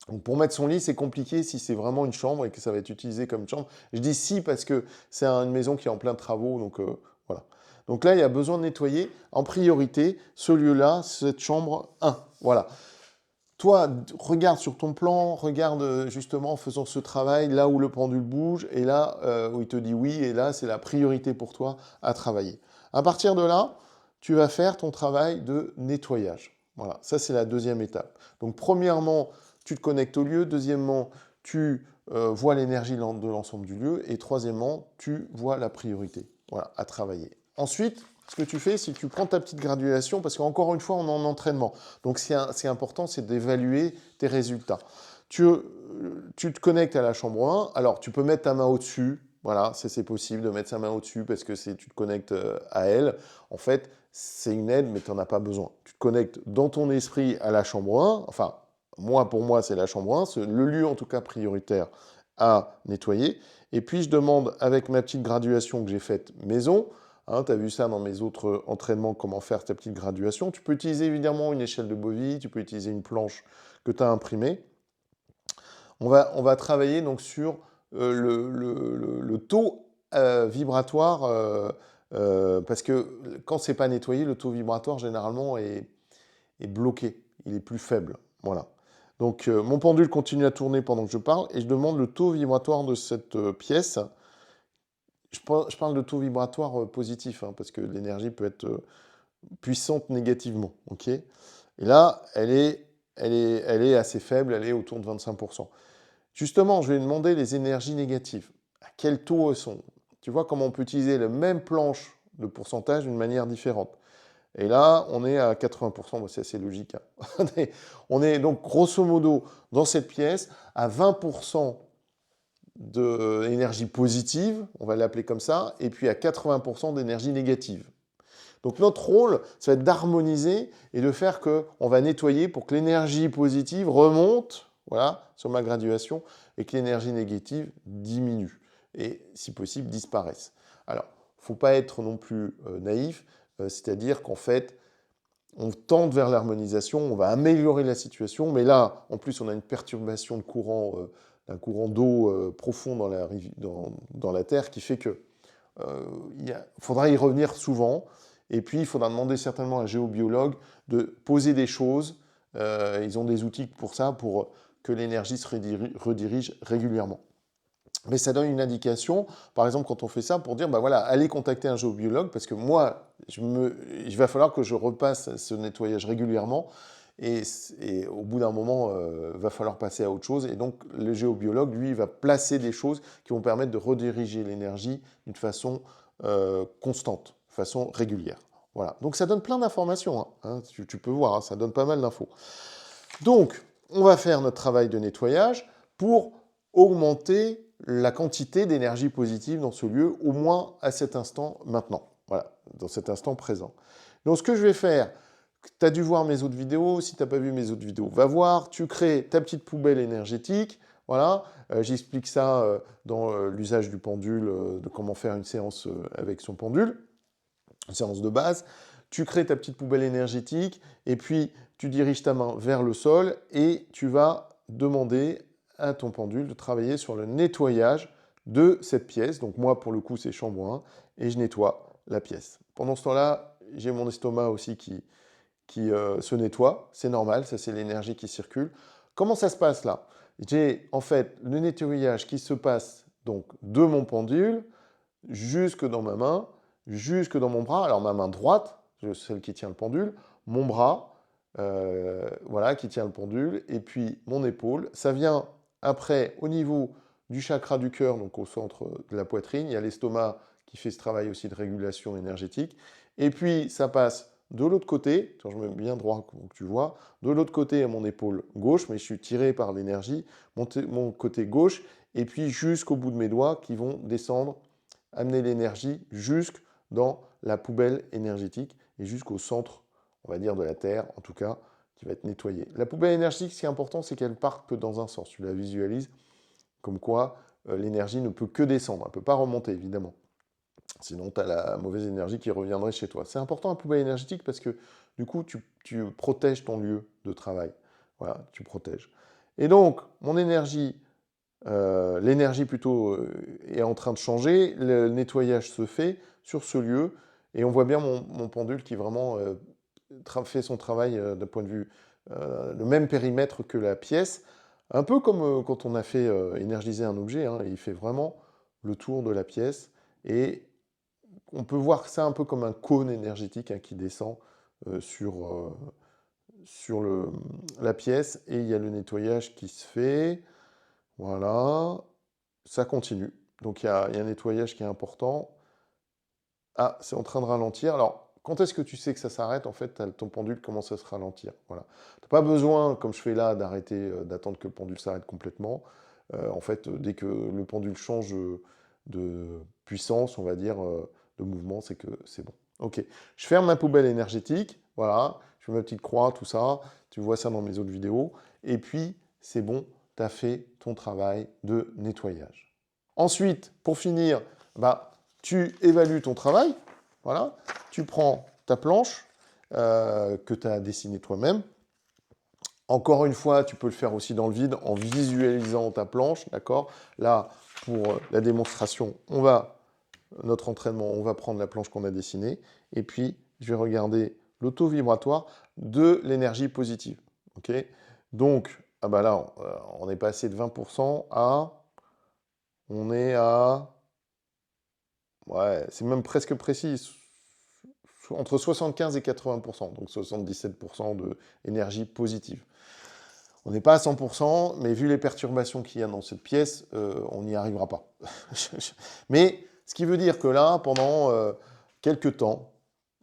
Speaker 1: Donc pour mettre son lit, c'est compliqué si c'est vraiment une chambre et que ça va être utilisé comme une chambre. Je dis si parce que c'est une maison qui est en plein travaux, donc voilà. Donc là, il y a besoin de nettoyer en priorité ce lieu-là, cette chambre 1. Voilà. Toi, regarde sur ton plan, regarde justement en faisant ce travail, là où le pendule bouge, et là où il te dit oui, et là, c'est la priorité pour toi à travailler. À partir de là, tu vas faire ton travail de nettoyage. Voilà, ça c'est la deuxième étape. Donc premièrement, tu te connectes au lieu. Deuxièmement, tu vois l'énergie de l'ensemble du lieu. Et troisièmement, tu vois la priorité, voilà, à travailler. Ensuite, ce que tu fais, c'est que tu prends ta petite graduation, parce qu'encore une fois, on est en entraînement. Donc, ce qui est important, c'est d'évaluer tes résultats. Tu te connectes à la chambre 1. Alors, tu peux mettre ta main au-dessus. Voilà, c'est possible de mettre sa main au-dessus parce que tu te connectes à elle. En fait, c'est une aide, mais tu n'en as pas besoin. Tu te connectes dans ton esprit à la chambre 1. Enfin, pour moi, c'est la chambre 1. C'est le lieu, en tout cas, prioritaire à nettoyer. Et puis, je demande, avec ma petite graduation que j'ai faite maison, hein, tu as vu ça dans mes autres entraînements, comment faire ta petite graduation. Tu peux utiliser évidemment une échelle de Bovie, tu peux utiliser une planche que tu as imprimée. On va travailler donc sur le taux vibratoire, parce que quand c'est pas nettoyé, le taux vibratoire généralement est bloqué, il est plus faible. Voilà. Donc mon pendule continue à tourner pendant que je parle et je demande le taux vibratoire de cette pièce. Je parle de taux vibratoire positif, hein, parce que l'énergie peut être puissante négativement. Okay, et là, elle est assez faible, elle est autour de 25%. Justement, je vais demander les énergies négatives. À quel taux elles sont? Tu vois comment on peut utiliser la même planche de pourcentage d'une manière différente. Et là, on est à 80%, c'est assez logique. Hein. On est donc grosso modo dans cette pièce à 20% d'énergie positive, on va l'appeler comme ça, et puis à 80% d'énergie négative. Donc notre rôle, ça va être d'harmoniser et de faire qu'on va nettoyer pour que l'énergie positive remonte, voilà, sur ma graduation, et que l'énergie négative diminue, et si possible disparaisse. Alors, il ne faut pas être non plus naïf, c'est-à-dire qu'en fait, on tente vers l'harmonisation, on va améliorer la situation, mais là, en plus, on a une perturbation de courant, d'un courant d'eau profond dans la Terre qui fait que faudra y revenir souvent. Et puis, il faudra demander certainement à un géobiologue de poser des choses. Ils ont des outils pour ça, pour que l'énergie se redirige régulièrement. Mais ça donne une indication, par exemple, quand on fait ça, pour dire, bah voilà, allez contacter un géobiologue, parce que moi, il va falloir que je repasse ce nettoyage régulièrement, et au bout d'un moment, va falloir passer à autre chose. Et donc, le géobiologue, lui, va placer des choses qui vont permettre de rediriger l'énergie d'une façon constante, de façon régulière. Voilà. Donc, ça donne plein d'informations. Hein. Tu peux voir, hein, ça donne pas mal d'infos. Donc, on va faire notre travail de nettoyage. pour augmenter la quantité d'énergie positive dans ce lieu, au moins à cet instant maintenant. Voilà, dans cet instant présent. Donc ce que je vais faire, tu as dû voir mes autres vidéos, si tu n'as pas vu mes autres vidéos, va voir, tu crées ta petite poubelle énergétique, voilà, j'explique ça dans l'usage du pendule, de comment faire une séance avec son pendule, une séance de base. Tu crées ta petite poubelle énergétique, et puis tu diriges ta main vers le sol, et tu vas demander à ton pendule de travailler sur le nettoyage de cette pièce. Donc moi, pour le coup, c'est chambre 1, et je nettoie la pièce. Pendant ce temps-là, j'ai mon estomac aussi qui se nettoie, c'est normal, ça c'est l'énergie qui circule. Comment ça se passe là? J'ai en fait le nettoyage qui se passe donc de mon pendule jusque dans ma main, jusque dans mon bras. Alors ma main droite, celle qui tient le pendule, mon bras, voilà, qui tient le pendule, et puis mon épaule. Ça vient après au niveau du chakra du cœur, donc au centre de la poitrine. Il y a l'estomac qui fait ce travail aussi de régulation énergétique. Et puis ça passe de l'autre côté, je me mets bien droit pour que tu vois, de l'autre côté à mon épaule gauche, mais je suis tiré par l'énergie, mon côté gauche, et puis jusqu'au bout de mes doigts qui vont descendre, amener l'énergie jusque dans la poubelle énergétique et jusqu'au centre, on va dire, de la Terre, en tout cas, qui va être nettoyée. La poubelle énergétique, ce qui est important, c'est qu'elle parte que dans un sens. Tu la visualises comme quoi l'énergie ne peut que descendre, elle ne peut pas remonter, évidemment. Sinon, tu as la mauvaise énergie qui reviendrait chez toi. C'est important la poubelle énergétique parce que du coup, tu protèges ton lieu de travail. Voilà, tu protèges. Et donc, mon énergie, l'énergie plutôt est en train de changer. Le nettoyage se fait sur ce lieu. Et on voit bien mon pendule qui vraiment fait son travail d'un point de vue, le même périmètre que la pièce. Un peu comme quand on a fait énergiser un objet. Hein, il fait vraiment le tour de la pièce. Et on peut voir ça un peu comme un cône énergétique hein, qui descend sur la pièce. Et il y a le nettoyage qui se fait. Voilà. Ça continue. Donc il y a un nettoyage qui est important. Ah, c'est en train de ralentir. Alors, quand est-ce que tu sais que ça s'arrête? En fait, ton pendule commence à se ralentir. Voilà. Tu n'as pas besoin, comme je fais là, d'arrêter, d'attendre que le pendule s'arrête complètement. En fait, dès que le pendule change de puissance, on va dire, de mouvement, c'est que c'est bon. Ok. Je ferme ma poubelle énergétique. Voilà. Je fais ma petite croix, tout ça. Tu vois ça dans mes autres vidéos. Et puis, c'est bon. Tu as fait ton travail de nettoyage. Ensuite, pour finir, bah, tu évalues ton travail, voilà. Tu prends ta planche que tu as dessinée toi-même. Encore une fois, tu peux le faire aussi dans le vide en visualisant ta planche, d'accord? Là, pour la démonstration, notre entraînement, on va prendre la planche qu'on a dessinée et puis je vais regarder le taux vibratoire de l'énergie positive, ok? Donc, ah bah là, on est passé de 20% à... On est à... Ouais, c'est même presque précis. Entre 75 et 80%, donc 77% d'énergie positive. On n'est pas à 100%, mais vu les perturbations qu'il y a dans cette pièce, on n'y arrivera pas. Mais ce qui veut dire que là, pendant quelques temps,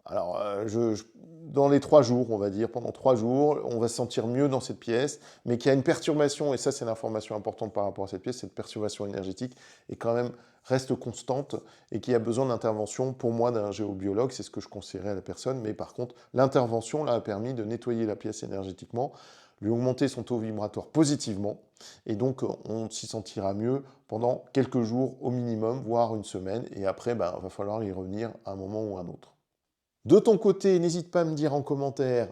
Speaker 1: alors dans les 3 jours, on va dire, pendant 3 jours, on va se sentir mieux dans cette pièce, mais qu'il y a une perturbation, et ça c'est l'information importante par rapport à cette pièce, cette perturbation énergétique est quand même reste constante et qu'il y a besoin d'intervention, pour moi, d'un géobiologue, c'est ce que je conseillerais à la personne, mais par contre, l'intervention là a permis de nettoyer la pièce énergétiquement, lui augmenter son taux vibratoire positivement, et donc on s'y sentira mieux pendant quelques jours au minimum, voire une semaine, et après, il va falloir y revenir à un moment ou à un autre. De ton côté, n'hésite pas à me dire en commentaire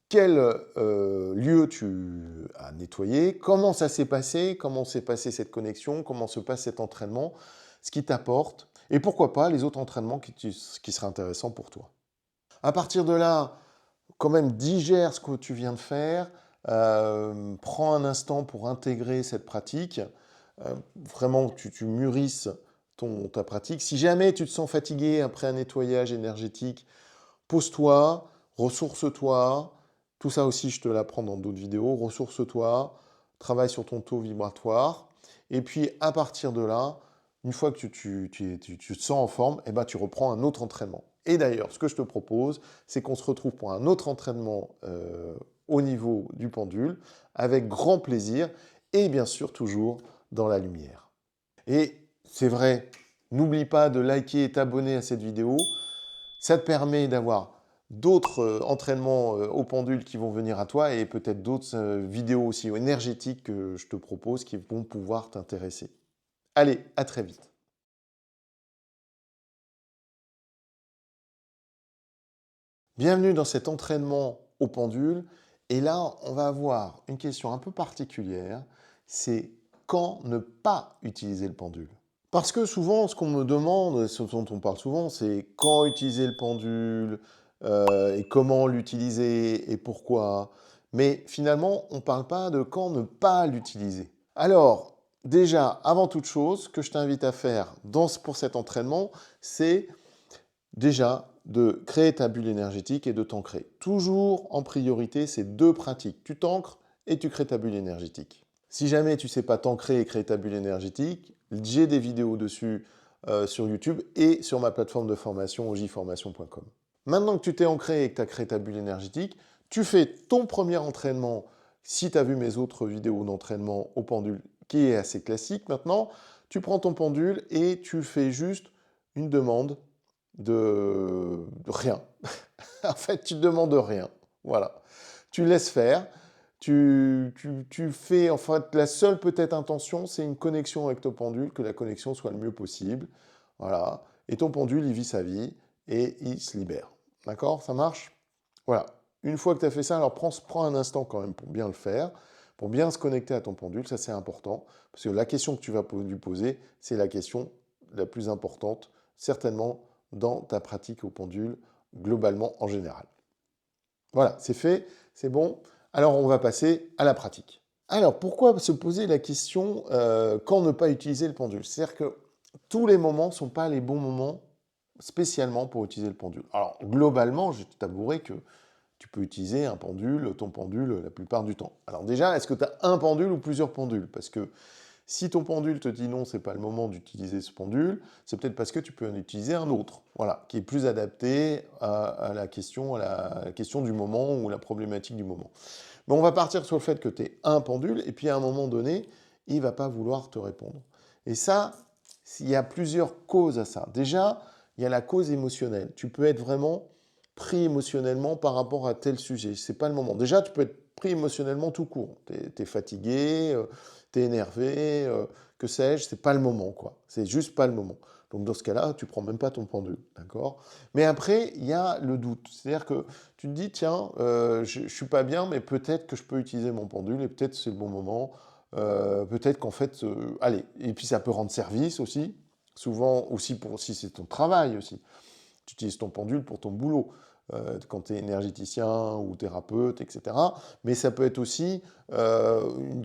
Speaker 1: quel lieu tu as nettoyé, comment ça s'est passé, comment s'est passée cette connexion, comment se passe cet entraînement, ce qui t'apporte, et pourquoi pas les autres entraînements qui seraient intéressants pour toi. À partir de là, quand même digère ce que tu viens de faire, prends un instant pour intégrer cette pratique, vraiment que tu mûrisses ta pratique. Si jamais tu te sens fatigué après un nettoyage énergétique, pose-toi, ressource-toi, tout ça aussi je te l'apprends dans d'autres vidéos, ressource-toi, travaille sur ton taux vibratoire, et puis à partir de là, une fois que tu te sens en forme, eh ben, tu reprends un autre entraînement. Et d'ailleurs, ce que je te propose, c'est qu'on se retrouve pour un autre entraînement au niveau du pendule, avec grand plaisir, et bien sûr toujours dans la lumière. Et c'est vrai, n'oublie pas de liker et t'abonner à cette vidéo. Ça te permet d'avoir d'autres entraînements au pendule qui vont venir à toi et peut-être d'autres vidéos aussi énergétiques que je te propose qui vont pouvoir t'intéresser. Allez, à très vite. Bienvenue dans cet entraînement au pendule. Et là, on va avoir une question un peu particulière. C'est quand ne pas utiliser le pendule? Parce que souvent, ce qu'on me demande, ce dont on parle souvent, c'est quand utiliser le pendule, et comment l'utiliser et pourquoi. Mais finalement, on ne parle pas de quand ne pas l'utiliser. Alors, déjà, avant toute chose, ce que je t'invite à faire pour cet entraînement, c'est déjà de créer ta bulle énergétique et de t'ancrer. Toujours en priorité, ces deux pratiques. Tu t'ancres et tu crées ta bulle énergétique. Si jamais tu ne sais pas t'ancrer et créer ta bulle énergétique, j'ai des vidéos dessus sur YouTube et sur ma plateforme de formation ojformation.com. Maintenant que tu t'es ancré et que tu as créé ta bulle énergétique, tu fais ton premier entraînement, si tu as vu mes autres vidéos d'entraînement au pendule, qui est assez classique maintenant, tu prends ton pendule et tu fais juste une demande de rien. En fait, tu ne demandes rien. Voilà. Tu laisses faire. Tu fais, en fait, la seule peut-être intention, c'est une connexion avec ton pendule, que la connexion soit le mieux possible. Voilà. Et ton pendule, il vit sa vie et il se libère. D'accord? Ça marche? Voilà. Une fois que tu as fait ça, alors prends un instant quand même pour bien le faire, pour bien se connecter à ton pendule. Ça, c'est important. Parce que la question que tu vas lui poser, c'est la question la plus importante, certainement, dans ta pratique au pendule, globalement en général. Voilà, c'est fait, c'est bon. Alors, on va passer à la pratique. Alors, pourquoi se poser la question quand ne pas utiliser le pendule? C'est-à-dire que tous les moments ne sont pas les bons moments spécialement pour utiliser le pendule. Alors, globalement, je t'avouerai que tu peux utiliser ton pendule, la plupart du temps. Alors déjà, est-ce que tu as un pendule ou plusieurs pendules? Parce que si ton pendule te dit non, c'est pas le moment d'utiliser ce pendule, c'est peut-être parce que tu peux en utiliser un autre, voilà, qui est plus adapté à la question du moment ou la problématique du moment. Mais on va partir sur le fait que tu es un pendule, et puis à un moment donné, il ne va pas vouloir te répondre. Et ça, il y a plusieurs causes à ça. Déjà, il y a la cause émotionnelle. Tu peux être vraiment pris émotionnellement par rapport à tel sujet. C'est pas le moment. Déjà, tu peux être pris émotionnellement tout court. Tu es fatigué, tu es énervé, que sais-je, c'est pas le moment, quoi. C'est juste pas le moment. Donc dans ce cas-là, tu prends même pas ton pendule, d'accord? Mais après, il y a le doute. C'est-à-dire que tu te dis, tiens, je suis pas bien, mais peut-être que je peux utiliser mon pendule et peut-être c'est le bon moment. Peut-être qu'en fait, allez, et puis ça peut rendre service aussi, souvent aussi si c'est ton travail aussi. Tu utilises ton pendule pour ton boulot, quand tu es énergéticien ou thérapeute, etc. Mais ça peut être aussi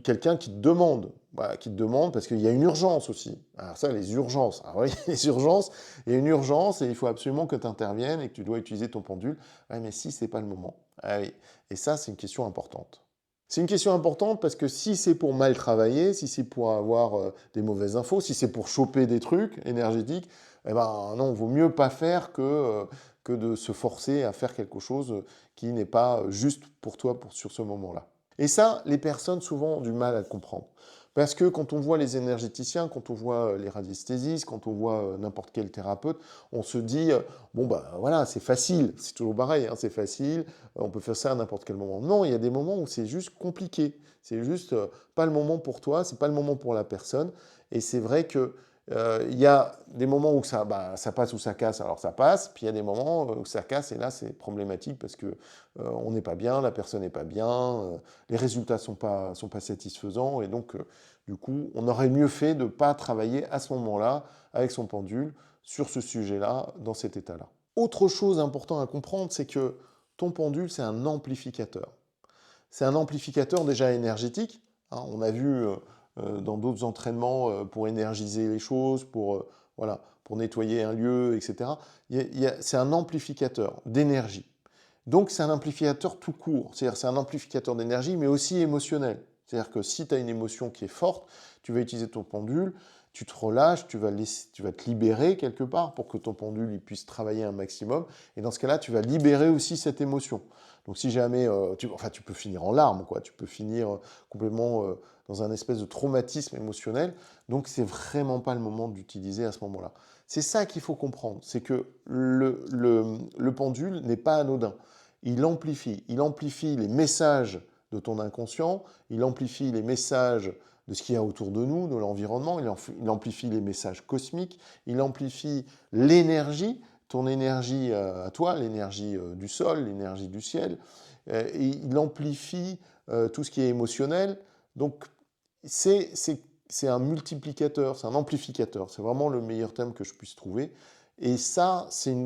Speaker 1: quelqu'un qui te demande, voilà, qui te demande parce qu'il y a une urgence aussi. Alors ça, les urgences. Alors oui, les urgences, il y a une urgence et il faut absolument que tu interviennes et que tu dois utiliser ton pendule. Ouais, mais si, c'est pas le moment. Ah oui. Et ça, c'est une question importante. C'est une question importante parce que si c'est pour mal travailler, si c'est pour avoir des mauvaises infos, si c'est pour choper des trucs énergétiques, eh ben non, vaut mieux pas faire que de se forcer à faire quelque chose qui n'est pas juste pour toi sur ce moment-là. Et ça, les personnes souvent ont du mal à le comprendre. Parce que quand on voit les énergéticiens, quand on voit les radiesthésistes, quand on voit n'importe quel thérapeute, on se dit, bon bah voilà, c'est facile, c'est toujours pareil, hein, c'est facile, on peut faire ça à n'importe quel moment. Non, il y a des moments où c'est juste compliqué, c'est juste pas le moment pour toi, c'est pas le moment pour la personne, et c'est vrai que il y a des moments où ça passe ou ça casse, alors ça passe, puis il y a des moments où ça casse, et là c'est problématique parce que on n'est pas bien, la personne n'est pas bien, les résultats sont pas satisfaisants, et donc du coup on aurait mieux fait de ne pas travailler à ce moment-là avec son pendule sur ce sujet-là, dans cet état-là. Autre chose importante à comprendre, c'est que ton pendule, c'est un amplificateur. C'est un amplificateur déjà énergétique, hein, on a vu dans d'autres entraînements pour énergiser les choses, voilà, pour nettoyer un lieu, etc. C'est un amplificateur d'énergie. Donc c'est un amplificateur tout court, c'est-à-dire c'est un amplificateur d'énergie, mais aussi émotionnel. C'est-à-dire que si tu as une émotion qui est forte, tu vas utiliser ton pendule, tu te relâches, tu vas te libérer quelque part pour que ton pendule il puisse travailler un maximum. Et dans ce cas-là, tu vas libérer aussi cette émotion. Donc si jamais, tu peux finir en larmes, quoi. Tu peux finir complètement dans un espèce de traumatisme émotionnel. Donc c'est vraiment pas le moment d'utiliser à ce moment-là. C'est ça qu'il faut comprendre, c'est que le pendule n'est pas anodin. Il amplifie les messages de ton inconscient, il amplifie les messages de ce qu'il y a autour de nous, de l'environnement, il amplifie les messages cosmiques, il amplifie l'énergie, ton énergie à toi, l'énergie du sol, l'énergie du ciel, et il amplifie tout ce qui est émotionnel. Donc c'est un multiplicateur, c'est un amplificateur, c'est vraiment le meilleur terme que je puisse trouver. Et ça, c'est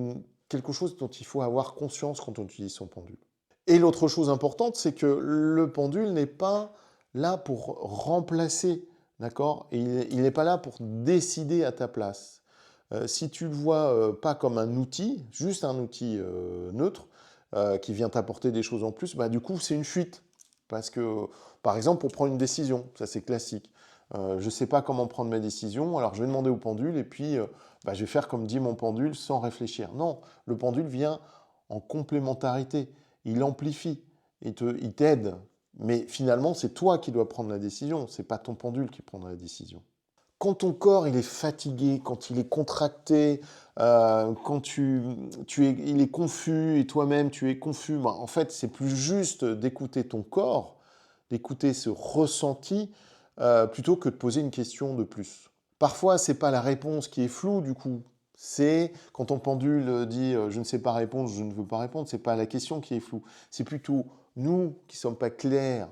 Speaker 1: quelque chose dont il faut avoir conscience quand on utilise son pendule. Et l'autre chose importante, c'est que le pendule n'est pas là pour remplacer, d'accord? Et il n'est pas là pour décider à ta place. Si tu le vois pas comme un outil, juste un outil neutre, qui vient t'apporter des choses en plus, bah, du coup, c'est une fuite. Parce que, par exemple, pour prendre une décision, ça c'est classique. Je ne sais pas comment prendre ma décision, alors je vais demander au pendule et puis bah, je vais faire comme dit mon pendule sans réfléchir. Non, le pendule vient en complémentarité, il amplifie, il t'aide. Mais finalement, c'est toi qui dois prendre la décision, c'est pas ton pendule qui prendra la décision. Quand ton corps il est fatigué, quand il est contracté, quand il est confus et toi-même tu es confus, ben, en fait c'est plus juste d'écouter ton corps, d'écouter ce ressenti, plutôt que de poser une question de plus. Parfois c'est pas la réponse qui est floue du coup, c'est quand ton pendule dit je ne sais pas répondre, je ne veux pas répondre, c'est pas la question qui est floue, c'est plutôt nous qui sommes pas clairs.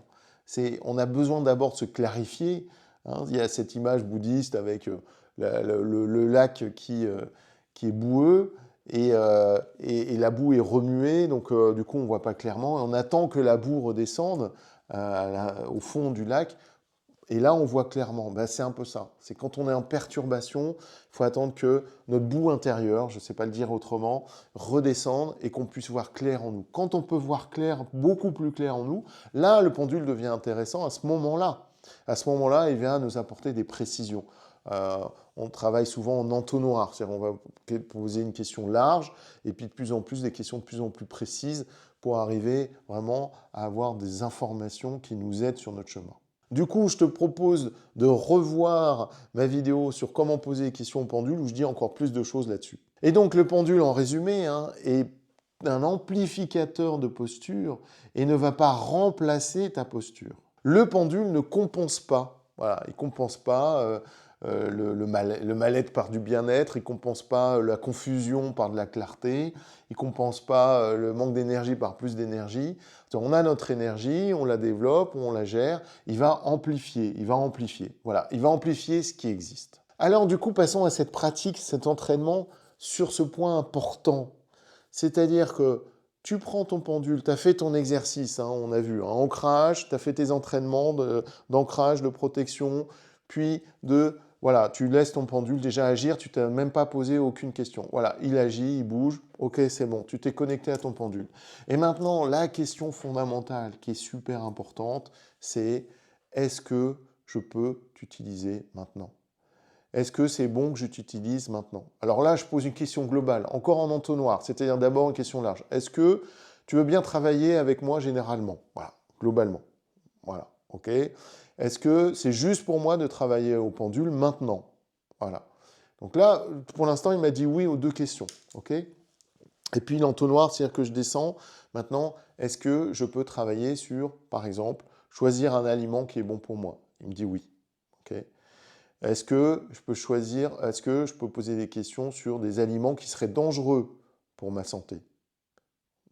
Speaker 1: On a besoin d'abord de se clarifier. Hein, il y a cette image bouddhiste avec le lac qui est boueux et la boue est remuée, donc du coup on ne voit pas clairement. Et on attend que la boue redescende au fond du lac. Et là, on voit clairement, ben, c'est un peu ça. C'est quand on est en perturbation, il faut attendre que notre boue intérieure, je ne sais pas le dire autrement, redescende et qu'on puisse voir clair en nous. Quand on peut voir clair, beaucoup plus clair en nous, là, le pendule devient intéressant à ce moment-là. À ce moment-là, il vient nous apporter des précisions. Euh, on travaille souvent en entonnoir, c'est-à-dire on va poser une question large et puis de plus en plus des questions de plus en plus précises pour arriver vraiment à avoir des informations qui nous aident sur notre chemin. Du coup, je te propose de revoir ma vidéo sur comment poser des questions au pendule où je dis encore plus de choses là-dessus. Et donc le pendule, en résumé, hein, est un amplificateur de posture et ne va pas remplacer ta posture. Le pendule ne compense pas. Voilà, il ne compense pas le mal-être par du bien-être, il ne compense pas la confusion par de la clarté, il ne compense pas le manque d'énergie par plus d'énergie. On a notre énergie, on la développe, on la gère, il va amplifier. Voilà, il va amplifier ce qui existe. Alors du coup, passons à cette pratique, cet entraînement sur ce point important. C'est-à-dire que tu prends ton pendule, tu as fait ton exercice, hein, on a vu, hein, ancrage, tu as fait tes entraînements d'ancrage, de protection, puis voilà, tu laisses ton pendule déjà agir, tu t'as même pas posé aucune question. Voilà, il agit, il bouge, ok, c'est bon, tu t'es connecté à ton pendule. Et maintenant, la question fondamentale qui est super importante, c'est est-ce que je peux t'utiliser maintenant? Est-ce que c'est bon que je t'utilise maintenant? Alors là, je pose une question globale, encore en entonnoir, c'est-à-dire d'abord une question large. Est-ce que tu veux bien travailler avec moi généralement? Voilà, globalement. Voilà, ok. Est-ce que c'est juste pour moi de travailler au pendule maintenant? Voilà. Donc là, pour l'instant, il m'a dit oui aux deux questions, ok. Et puis l'entonnoir, c'est-à-dire que je descends. Maintenant, est-ce que je peux travailler sur, par exemple, choisir un aliment qui est bon pour moi? Il me dit oui, ok. Est-ce que je peux choisir, est-ce que je peux poser des questions sur des aliments qui seraient dangereux pour ma santé?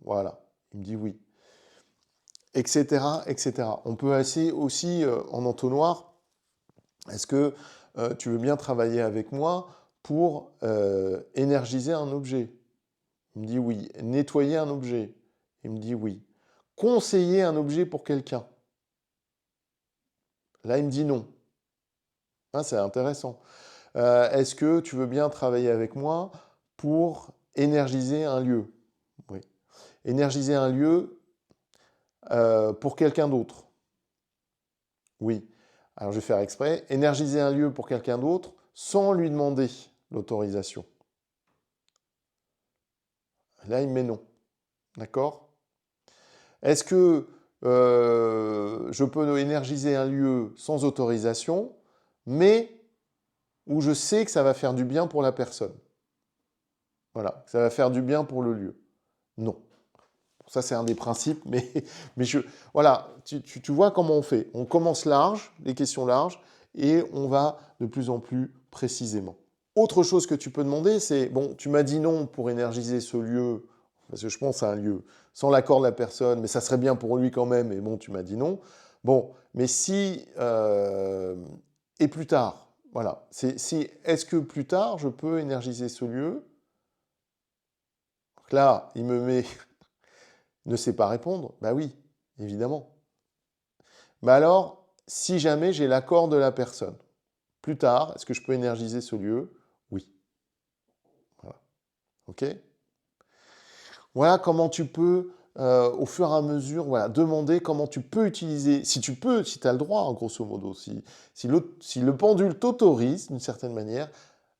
Speaker 1: Voilà, il me dit oui, etc., etc. On peut aussi en entonnoir, est-ce que tu veux bien travailler avec moi pour énergiser un objet? Il me dit oui. Nettoyer un objet? Il me dit oui. Conseiller un objet pour quelqu'un? Là, il me dit non. Ah, c'est intéressant. Est-ce que tu veux bien travailler avec moi pour énergiser un lieu? Oui. Énergiser un lieu pour quelqu'un d'autre? Oui. Alors je vais faire exprès. Énergiser un lieu pour quelqu'un d'autre sans lui demander l'autorisation. Là, il met non. D'accord? Est-ce que je peux énergiser un lieu sans autorisation, mais où je sais que ça va faire du bien pour la personne? Voilà, ça va faire du bien pour le lieu. Non. Ça, c'est un des principes, mais voilà, tu vois comment on fait. On commence large, les questions larges, et on va de plus en plus précisément. Autre chose que tu peux demander, c'est, bon, tu m'as dit non pour énergiser ce lieu, parce que je pense à un lieu, sans l'accord de la personne, mais ça serait bien pour lui quand même, et bon, tu m'as dit non. Bon, mais si, et plus tard, voilà, est-ce que plus tard, je peux énergiser ce lieu? Donc là, il me met ne sait pas répondre? Bah oui, évidemment. Mais alors, si jamais j'ai l'accord de la personne, plus tard, est-ce que je peux énergiser ce lieu? Oui. Voilà. OK? Voilà comment tu peux, au fur et à mesure, voilà, demander comment tu peux utiliser, si tu peux, si tu as le droit, hein, grosso modo, si le pendule t'autorise, d'une certaine manière,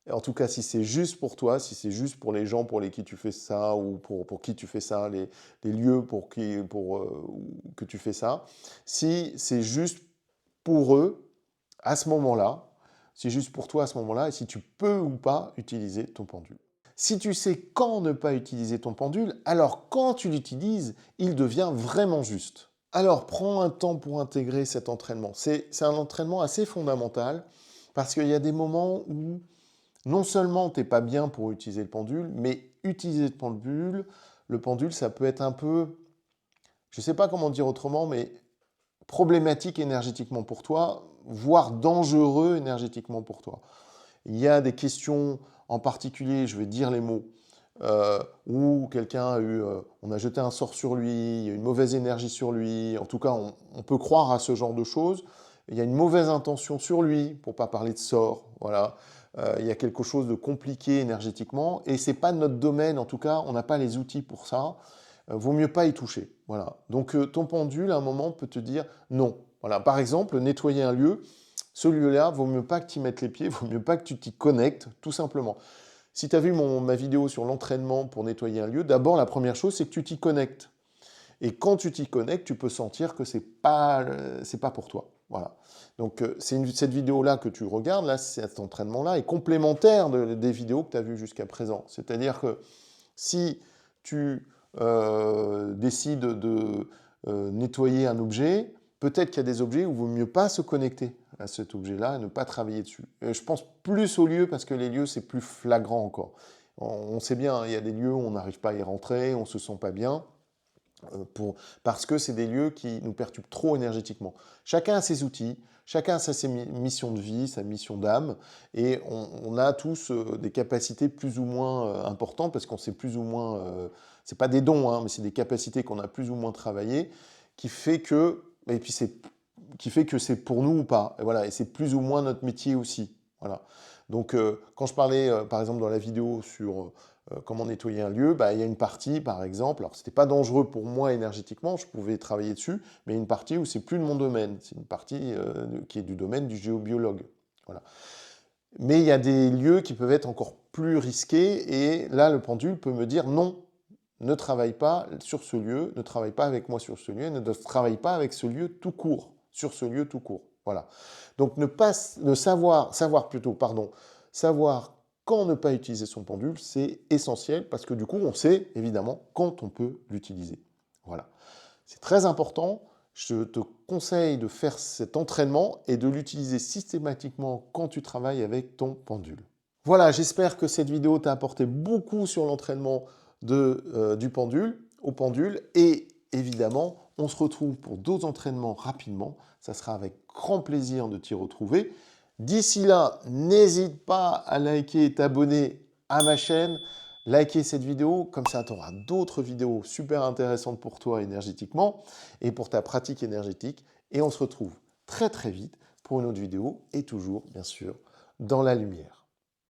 Speaker 1: et en tout cas, si c'est juste pour toi, si c'est juste pour les gens pour lesquels tu fais ça, ou pour qui tu fais ça, les lieux que tu fais ça, si c'est juste pour eux, à ce moment-là, c'est juste pour toi à ce moment-là, et si tu peux ou pas utiliser ton pendule. Si tu sais quand ne pas utiliser ton pendule, alors quand tu l'utilises, il devient vraiment juste. Alors, prends un temps pour intégrer cet entraînement. C'est un entraînement assez fondamental, parce qu'il y a des moments où non seulement tu n'es pas bien pour utiliser le pendule, mais utiliser le pendule, ça peut être un peu, je ne sais pas comment dire autrement, mais problématique énergétiquement pour toi, voire dangereux énergétiquement pour toi. Il y a des questions en particulier, je vais dire les mots, où quelqu'un a eu, on a jeté un sort sur lui, il y a une mauvaise énergie sur lui, en tout cas on peut croire à ce genre de choses, il y a une mauvaise intention sur lui, pour ne pas parler de sort, voilà. Il y a quelque chose de compliqué énergétiquement, et ce n'est pas notre domaine, en tout cas on n'a pas les outils pour ça, vaut mieux pas y toucher. Voilà. Donc ton pendule, à un moment, peut te dire non. Voilà. Par exemple, nettoyer un lieu, ce lieu-là, vaut mieux pas que tu y mettes les pieds, vaut mieux pas que tu t'y connectes, tout simplement. Si tu as vu ma vidéo sur l'entraînement pour nettoyer un lieu, d'abord, la première chose, c'est que tu t'y connectes. Et quand tu t'y connectes, tu peux sentir que c'est pas pour toi. Voilà. Donc, cette vidéo-là que tu regardes, là, cet entraînement-là, est complémentaire des vidéos que tu as vues jusqu'à présent. C'est-à-dire que si tu décides de nettoyer un objet, peut-être qu'il y a des objets où il vaut mieux pas se connecter à cet objet-là et ne pas travailler dessus. Je pense plus aux lieux parce que les lieux, c'est plus flagrant encore. On sait bien, hein, il y a des lieux où on n'arrive pas à y rentrer, on ne se sent pas bien, parce que c'est des lieux qui nous perturbent trop énergétiquement. Chacun a ses outils, chacun a ses missions de vie, sa mission d'âme, et on a tous des capacités plus ou moins importantes, parce qu'on sait plus ou moins, c'est pas des dons, hein, mais c'est des capacités qu'on a plus ou moins travaillées, qui fait que, et puis qui fait que c'est pour nous ou pas, et voilà, et c'est plus ou moins notre métier aussi, voilà. Donc quand je parlais, par exemple, dans la vidéo sur comment nettoyer un lieu, bah, il y a une partie, par exemple, alors c'était pas dangereux pour moi énergétiquement, je pouvais travailler dessus, mais il y a une partie où c'est plus de mon domaine, c'est une partie qui est du domaine du géobiologue. Voilà. Mais il y a des lieux qui peuvent être encore plus risqués, et là, le pendule peut me dire non, ne travaille pas sur ce lieu, ne travaille pas avec moi sur ce lieu, ne travaille pas avec ce lieu tout court, sur ce lieu tout court. Voilà. Donc savoir quand ne pas utiliser son pendule, c'est essentiel parce que du coup, on sait évidemment quand on peut l'utiliser. Voilà. C'est très important. Je te conseille de faire cet entraînement et de l'utiliser systématiquement quand tu travailles avec ton pendule. Voilà, j'espère que cette vidéo t'a apporté beaucoup sur l'entraînement du pendule, au pendule. Et évidemment, on se retrouve pour d'autres entraînements rapidement. Ça sera avec grand plaisir de t'y retrouver. D'ici là, n'hésite pas à liker et t'abonner à ma chaîne. Liker cette vidéo, comme ça tu auras d'autres vidéos super intéressantes pour toi énergétiquement et pour ta pratique énergétique. Et on se retrouve très très vite pour une autre vidéo et toujours, bien sûr, dans la lumière.